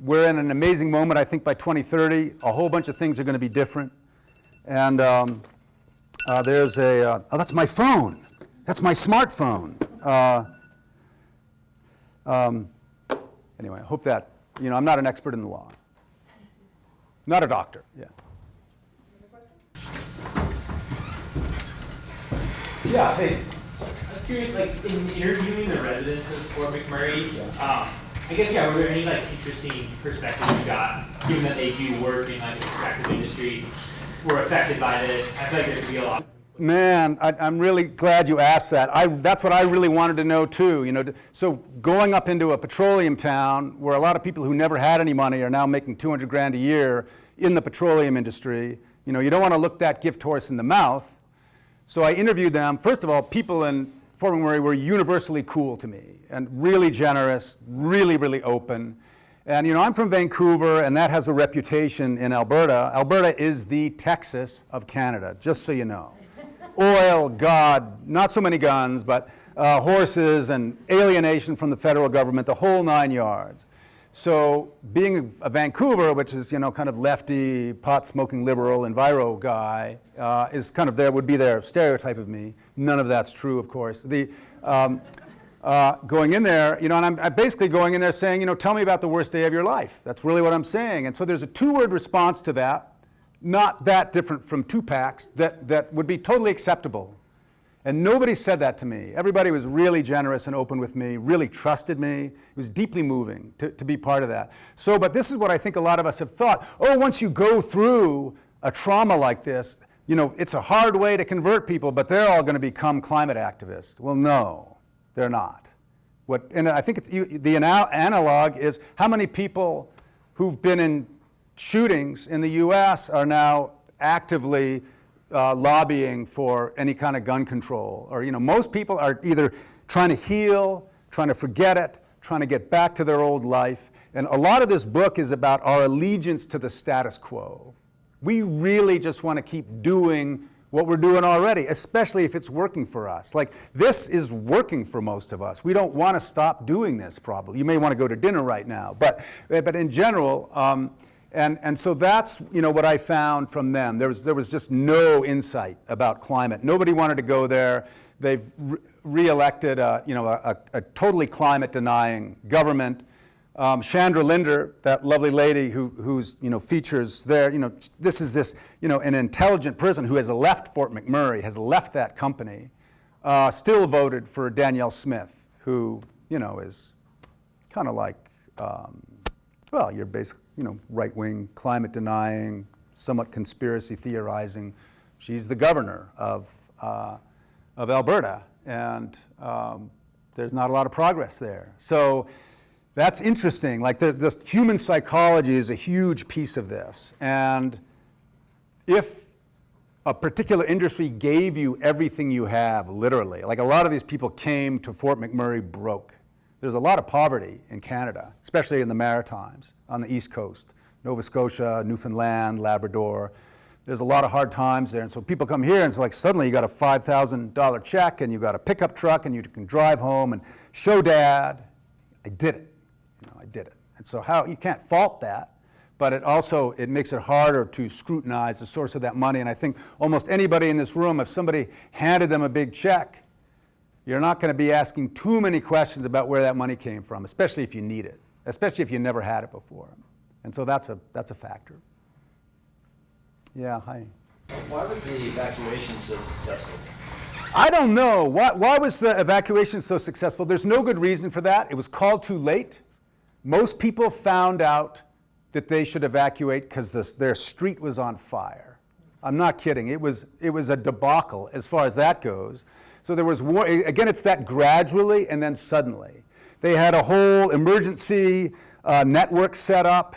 we're in an amazing moment. I think by 2030, a whole bunch of things are going to be different. And there's a, oh, that's my phone. That's my smartphone. Anyway, I hope that, you know, I'm not an expert in the law. Not a doctor, yeah. Yeah, hey. I was curious, like, in interviewing the residents of Fort McMurray, I guess, yeah, were there any, like, interesting perspectives you got, given that they do work in, like, the extractive industry, were affected by this? I feel like there could be a lot. Man, I'm really glad you asked that. That's what I really wanted to know too. You know, so going up into a petroleum town where a lot of people who never had any money are now making 200 grand a year in the petroleum industry, you know, you don't want to look that gift horse in the mouth. So I interviewed them. First of all, people in Fort McMurray were universally cool to me and really generous, really, really open. And you know, I'm from Vancouver, and that has a reputation in Alberta. Alberta is the Texas of Canada, just so you know. Oil, God, not so many guns, but horses and alienation from the federal government, the whole 9 yards. So being a Vancouver, which is, you know, kind of lefty, pot-smoking liberal, enviro guy, is kind of would be their stereotype of me. None of that's true, of course. Going in there, you know, and I'm basically going in there saying, you know, tell me about the worst day of your life. That's really what I'm saying. And so there's a two-word response to that. Not that different from Tupac's, that would be totally acceptable. And nobody said that to me. Everybody was really generous and open with me, really trusted me. It was deeply moving to be part of that. So, but this is what I think a lot of us have thought. Oh, once you go through a trauma like this, you know, it's a hard way to convert people, but they're all going to become climate activists. Well, no, they're not. And I think the analog is how many people who've been in shootings in the US are now actively lobbying for any kind of gun control. Or, you know, most people are either trying to heal, trying to forget it, trying to get back to their old life. And a lot of this book is about our allegiance to the status quo. We really just want to keep doing what we're doing already, especially if it's working for us. Like, this is working for most of us. We don't want to stop doing this, probably. You may want to go to dinner right now. But in general, and so that's, you know, what I found from them. There was just no insight about climate. Nobody wanted to go there. They've re-elected you know, a totally climate-denying government. Chandra Linder, that lovely lady who's, you know, features there, you know, this, you know, an intelligent person who has left Fort McMurray, has left that company, still voted for Danielle Smith, who, you know, is kind of like, well, you're basically, you know, right-wing, climate-denying, somewhat conspiracy theorizing. She's the governor of Alberta, and there's not a lot of progress there. So that's interesting. Like, the human psychology is a huge piece of this. And if a particular industry gave you everything you have, literally, like a lot of these people came to Fort McMurray broke. There's a lot of poverty in Canada, especially in the Maritimes, on the East Coast, Nova Scotia, Newfoundland, Labrador. There's a lot of hard times there. And so people come here and it's like suddenly you got a $5,000 check and you got a pickup truck and you can drive home and show dad, I did it. You know, I did it. And so you can't fault that, but it makes it harder to scrutinize the source of that money. And I think almost anybody in this room, if somebody handed them a big check, you're not going to be asking too many questions about where that money came from, especially if you need it, especially if you never had it before. And so that's a factor. Yeah, hi. Why was the evacuation so successful? I don't know. Why was the evacuation so successful? There's no good reason for that. It was called too late. Most people found out that they should evacuate because their street was on fire. I'm not kidding. It was a debacle as far as that goes. So there was war. Again, it's that gradually and then suddenly. They had a whole emergency network set up,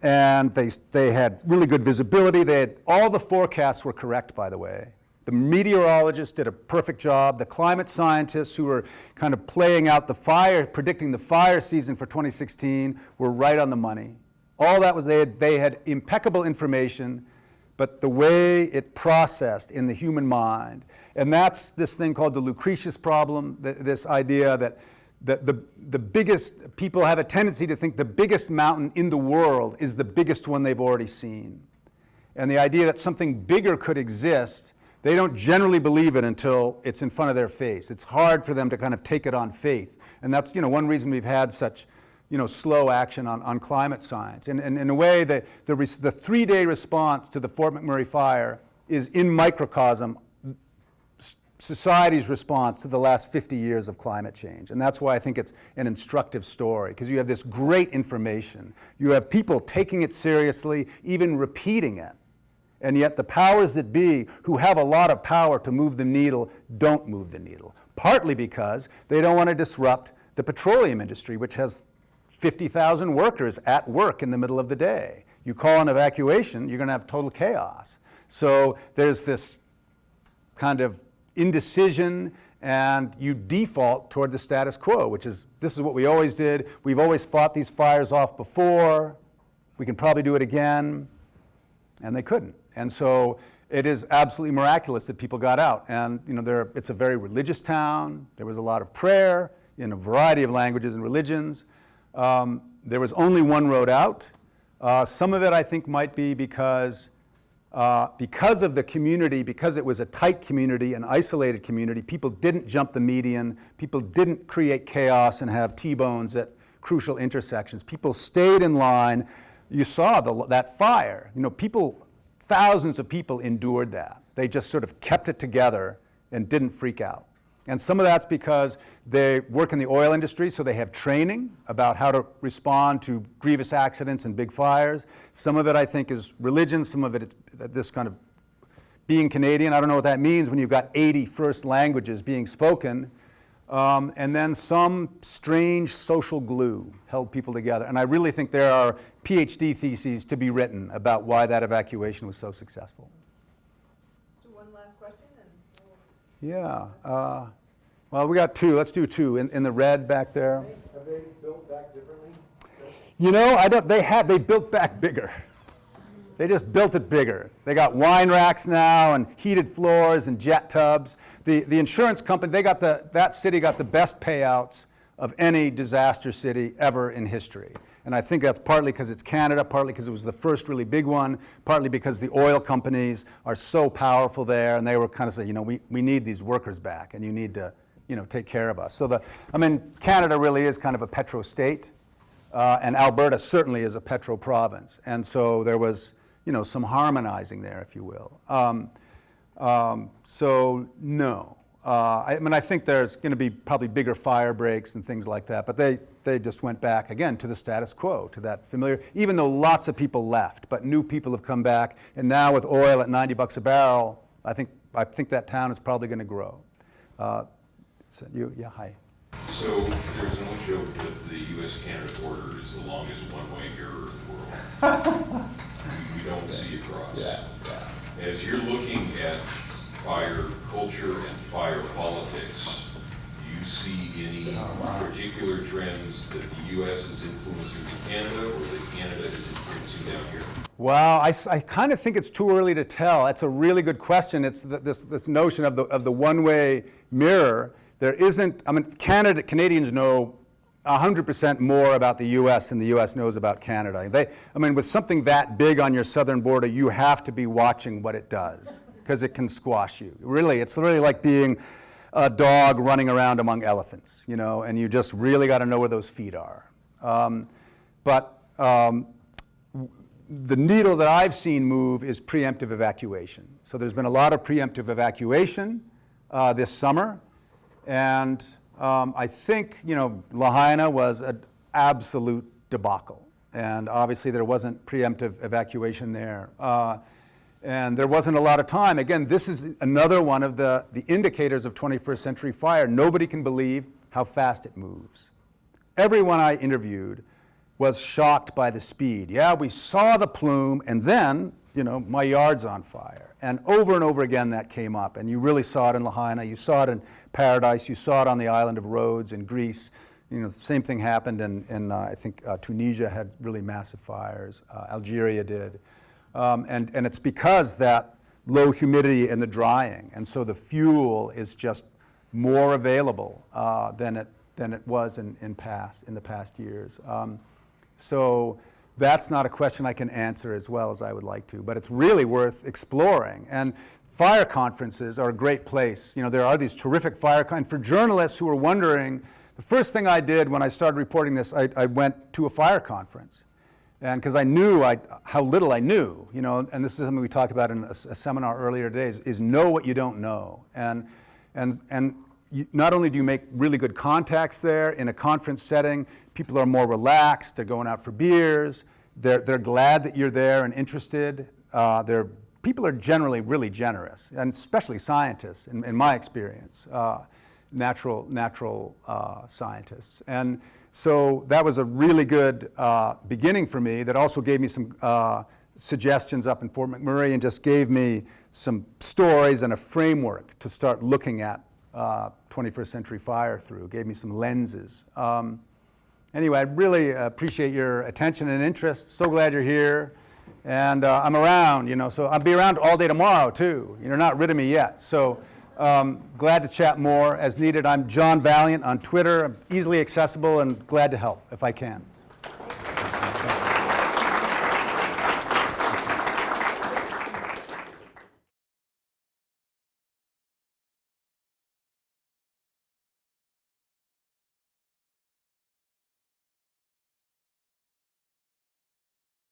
and they had really good visibility. All the forecasts were correct, by the way. The meteorologists did a perfect job. The climate scientists who were kind of playing out predicting the fire season for 2016 were right on the money. All that was, they had impeccable information. but the way it processed in the human mind. And that's this thing called the Lucretius problem, this idea that the biggest, people have a tendency to think the biggest mountain in the world is the biggest one they've already seen. And the idea that something bigger could exist, they don't generally believe it until it's in front of their face. It's hard for them to kind of take it on faith. And that's one reason we've had such slow action on climate science. And in a way, the 3-day response to the Fort McMurray fire is in microcosm society's response to the last 50 years of climate change. And that's why I think it's an instructive story, because you have this great information. You have people taking it seriously, even repeating it. And yet the powers that be, who have a lot of power to move the needle, don't move the needle. Partly because they don't want to disrupt the petroleum industry, which has 50,000 workers at work in the middle of the day. You call an evacuation, you're going to have total chaos. So there's this kind of indecision, and you default toward the status quo, which is, this is what we always did. We've always fought these fires off before. We can probably do it again. And they couldn't. And so it is absolutely miraculous that people got out. And it's a very religious town. There was a lot of prayer in a variety of languages and religions. There was only one road out. Some of it, I think, might be because of the community, because it was a tight community, an isolated community, people didn't jump the median, people didn't create chaos and have T-bones at crucial intersections. People stayed in line. You saw that fire. Thousands of people endured that. They just sort of kept it together and didn't freak out. And some of that's because they work in the oil industry, so they have training about how to respond to grievous accidents and big fires. Some of it, I think, is religion. Some of it is this kind of being Canadian. I don't know what that means when you've got 80 first languages being spoken. And then some strange social glue held people together. And I really think there are PhD theses to be written about why that evacuation was so successful. One last question. Yeah. Well, we got two. Let's do two. In the red back there. Have they built back differently? They built back bigger. They just built it bigger. They got wine racks now and heated floors and jet tubs. The insurance company, that city got the best payouts of any disaster city ever in history. And I think that's partly because it's Canada, partly because it was the first really big one, partly because the oil companies are so powerful there, and they were kind of saying, we need these workers back, and you need to, take care of us. So Canada really is kind of a petro state, and Alberta certainly is a petro province. And so there was, some harmonizing there, if you will. So no. I think there's going to be probably bigger fire breaks and things like that, but they just went back again to the status quo, to that familiar, even though lots of people left, but new people have come back, and now with oil at $90 a barrel, I think that town is probably going to grow. Hi. So there's an old joke that the U.S.-Canada border is the longest one-way mirror in the world. You don't see across. Yeah. As you're looking at fire culture and fire politics, do you see any particular trends that the U.S. is influencing to Canada, or that Canada is influencing down here? Well, I kind of think it's too early to tell. That's a really good question. It's this notion of the one-way mirror. There isn't, Canadians know 100% more about the U.S. than the U.S. knows about Canada. With something that big on your southern border, you have to be watching what it does, because it can squash you. Really, it's really like being a dog running around among elephants, and you just really got to know where those feet are. The needle that I've seen move is preemptive evacuation. So there's been a lot of preemptive evacuation this summer, and I think, Lahaina was an absolute debacle, and obviously there wasn't preemptive evacuation there. And there wasn't a lot of time. Again, this is another one of the indicators of 21st century fire. Nobody can believe how fast it moves. Everyone I interviewed was shocked by the speed. Yeah, we saw the plume, and then, my yard's on fire. And over again that came up, and you really saw it in Lahaina, you saw it in Paradise, you saw it on the island of Rhodes in Greece. The same thing happened in I think Tunisia had really massive fires, Algeria did. And it's because that low humidity and the drying, and so the fuel is just more available than it was in the past years. So that's not a question I can answer as well as I would like to, but it's really worth exploring. And fire conferences are a great place. You know, there are these terrific fire conferences. For journalists who are wondering, the first thing I did when I started reporting this, I went to a fire conference. And because I knew how little I knew, you know, and this is something we talked about in a seminar earlier today, is know what you don't know. And not only do you make really good contacts there in a conference setting, people are more relaxed, they're going out for beers, they're glad that you're there and interested. People are generally really generous, and especially scientists, in my experience, natural scientists. And so that was a really good beginning for me that also gave me some suggestions up in Fort McMurray and just gave me some stories and a framework to start looking at 21st century fire through, gave me some lenses. Anyway, I really appreciate your attention and interest. So glad you're here. And I'm around, you know, so I'll be around all day tomorrow too. You're not rid of me yet. So glad to chat more as needed. I'm John Vaillant on Twitter. I'm easily accessible and glad to help if I can.